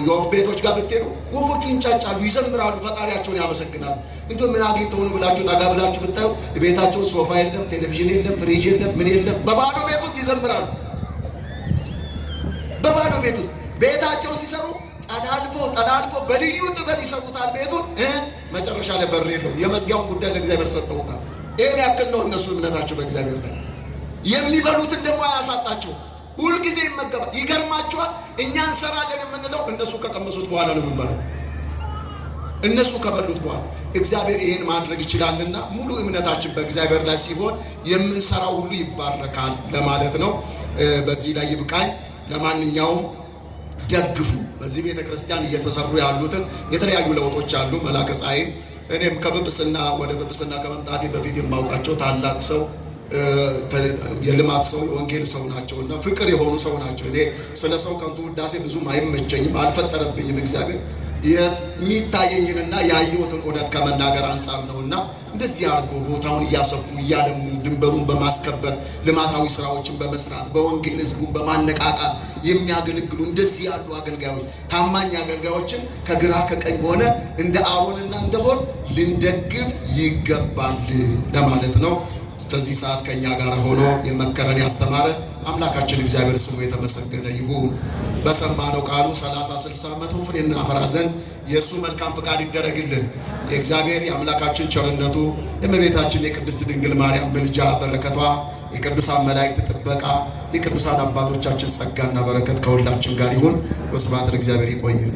የወፍ ቤቶች ጋር ብትሄዱ ወፎቹ ይንጫጫሉ፣ ይዘምራሉ፣ ፈጣሪያቸውን ያመሰግናሉ። እንዲሁ ምን አግኝተው ነው ብላችሁ ጠጋ ብላችሁ ብታዩ ቤታቸው ሶፋ የለም፣ ቴሌቪዥን የለም፣ ፍሪጅ የለም፣ ምን የለም። በባዶ ቤት ውስጥ ይዘምራሉ። በባዶ ቤት ውስጥ ቤታቸውን ሲሰሩ ጠላልፎ በልዩ ጥበብ ይሰሩታል ቤቱን። መጨረሻ ላይ በር የለውም። የመዝጊያውን ጉዳይ ለእግዚአብሔር ሰጠውታል። ይህን ያክል ነው እነሱ እምነታቸው በእግዚአብሔር ላይ። የሚበሉትን ደግሞ አያሳጣቸው፣ ሁልጊዜ ይመገባል። ይገርማቸዋል። እኛ እንሰራለን የምንለው እነሱ ከቀመሱት በኋላ ነው የምንበለው። እነሱ ከበሉት በኋላ እግዚአብሔር ይህን ማድረግ ይችላልና ሙሉ እምነታችን በእግዚአብሔር ላይ ሲሆን የምንሰራው ሁሉ ይባረካል ለማለት ነው። በዚህ ላይ ይብቃኝ። ለማንኛውም ደግፉ። በዚህ ቤተ ክርስቲያን እየተሰሩ ያሉትን የተለያዩ ለውጦች አሉ። መላከ ፀሐይን እኔም ከጵጵስና ወደ ጵጵስና ከመምጣቴ በፊት የማውቃቸው ታላቅ ሰው፣ የልማት ሰው፣ የወንጌል ሰው ናቸውና ፍቅር የሆኑ ሰው ናቸው። እኔ ስለ ሰው ከንቱ ውዳሴ ብዙም አይመቸኝም፣ አልፈጠረብኝም። እግዚአብሔር የሚታየኝንና ያየሁትን እውነት ከመናገር አንጻር ነውና እንደዚህ አድርጎ ቦታውን እያሰፉ እያለሙ ድንበሩን በማስከበር ልማታዊ ስራዎችን በመስራት በወንጌል ሕዝቡን በማነቃቃት የሚያገለግሉ እንደዚህ ያሉ አገልጋዮች፣ ታማኝ አገልጋዮችን ከግራ ከቀኝ ሆነ እንደ አሮንና እንደ ሆር ልንደግፍ ይገባል ለማለት ነው። እስከዚህ ሰዓት ከኛ ጋር ሆኖ የመከረን ያስተማረን አምላካችን እግዚአብሔር ስሙ የተመሰገነ ይሁን። በሰማነው ቃሉ 30፣ 60፣ 100 ፍሬ እናፈራ ዘንድ የእሱ መልካም ፍቃድ ይደረግልን። የእግዚአብሔር የአምላካችን ቸርነቱ፣ የእመቤታችን የቅድስት ድንግል ማርያም ምልጃ በረከቷ፣ የቅዱሳን መላእክት ጥበቃ፣ የቅዱሳን አባቶቻችን ጸጋና በረከት ከሁላችን ጋር ይሁን። ወስብሐት ለእግዚአብሔር። ይቆየን።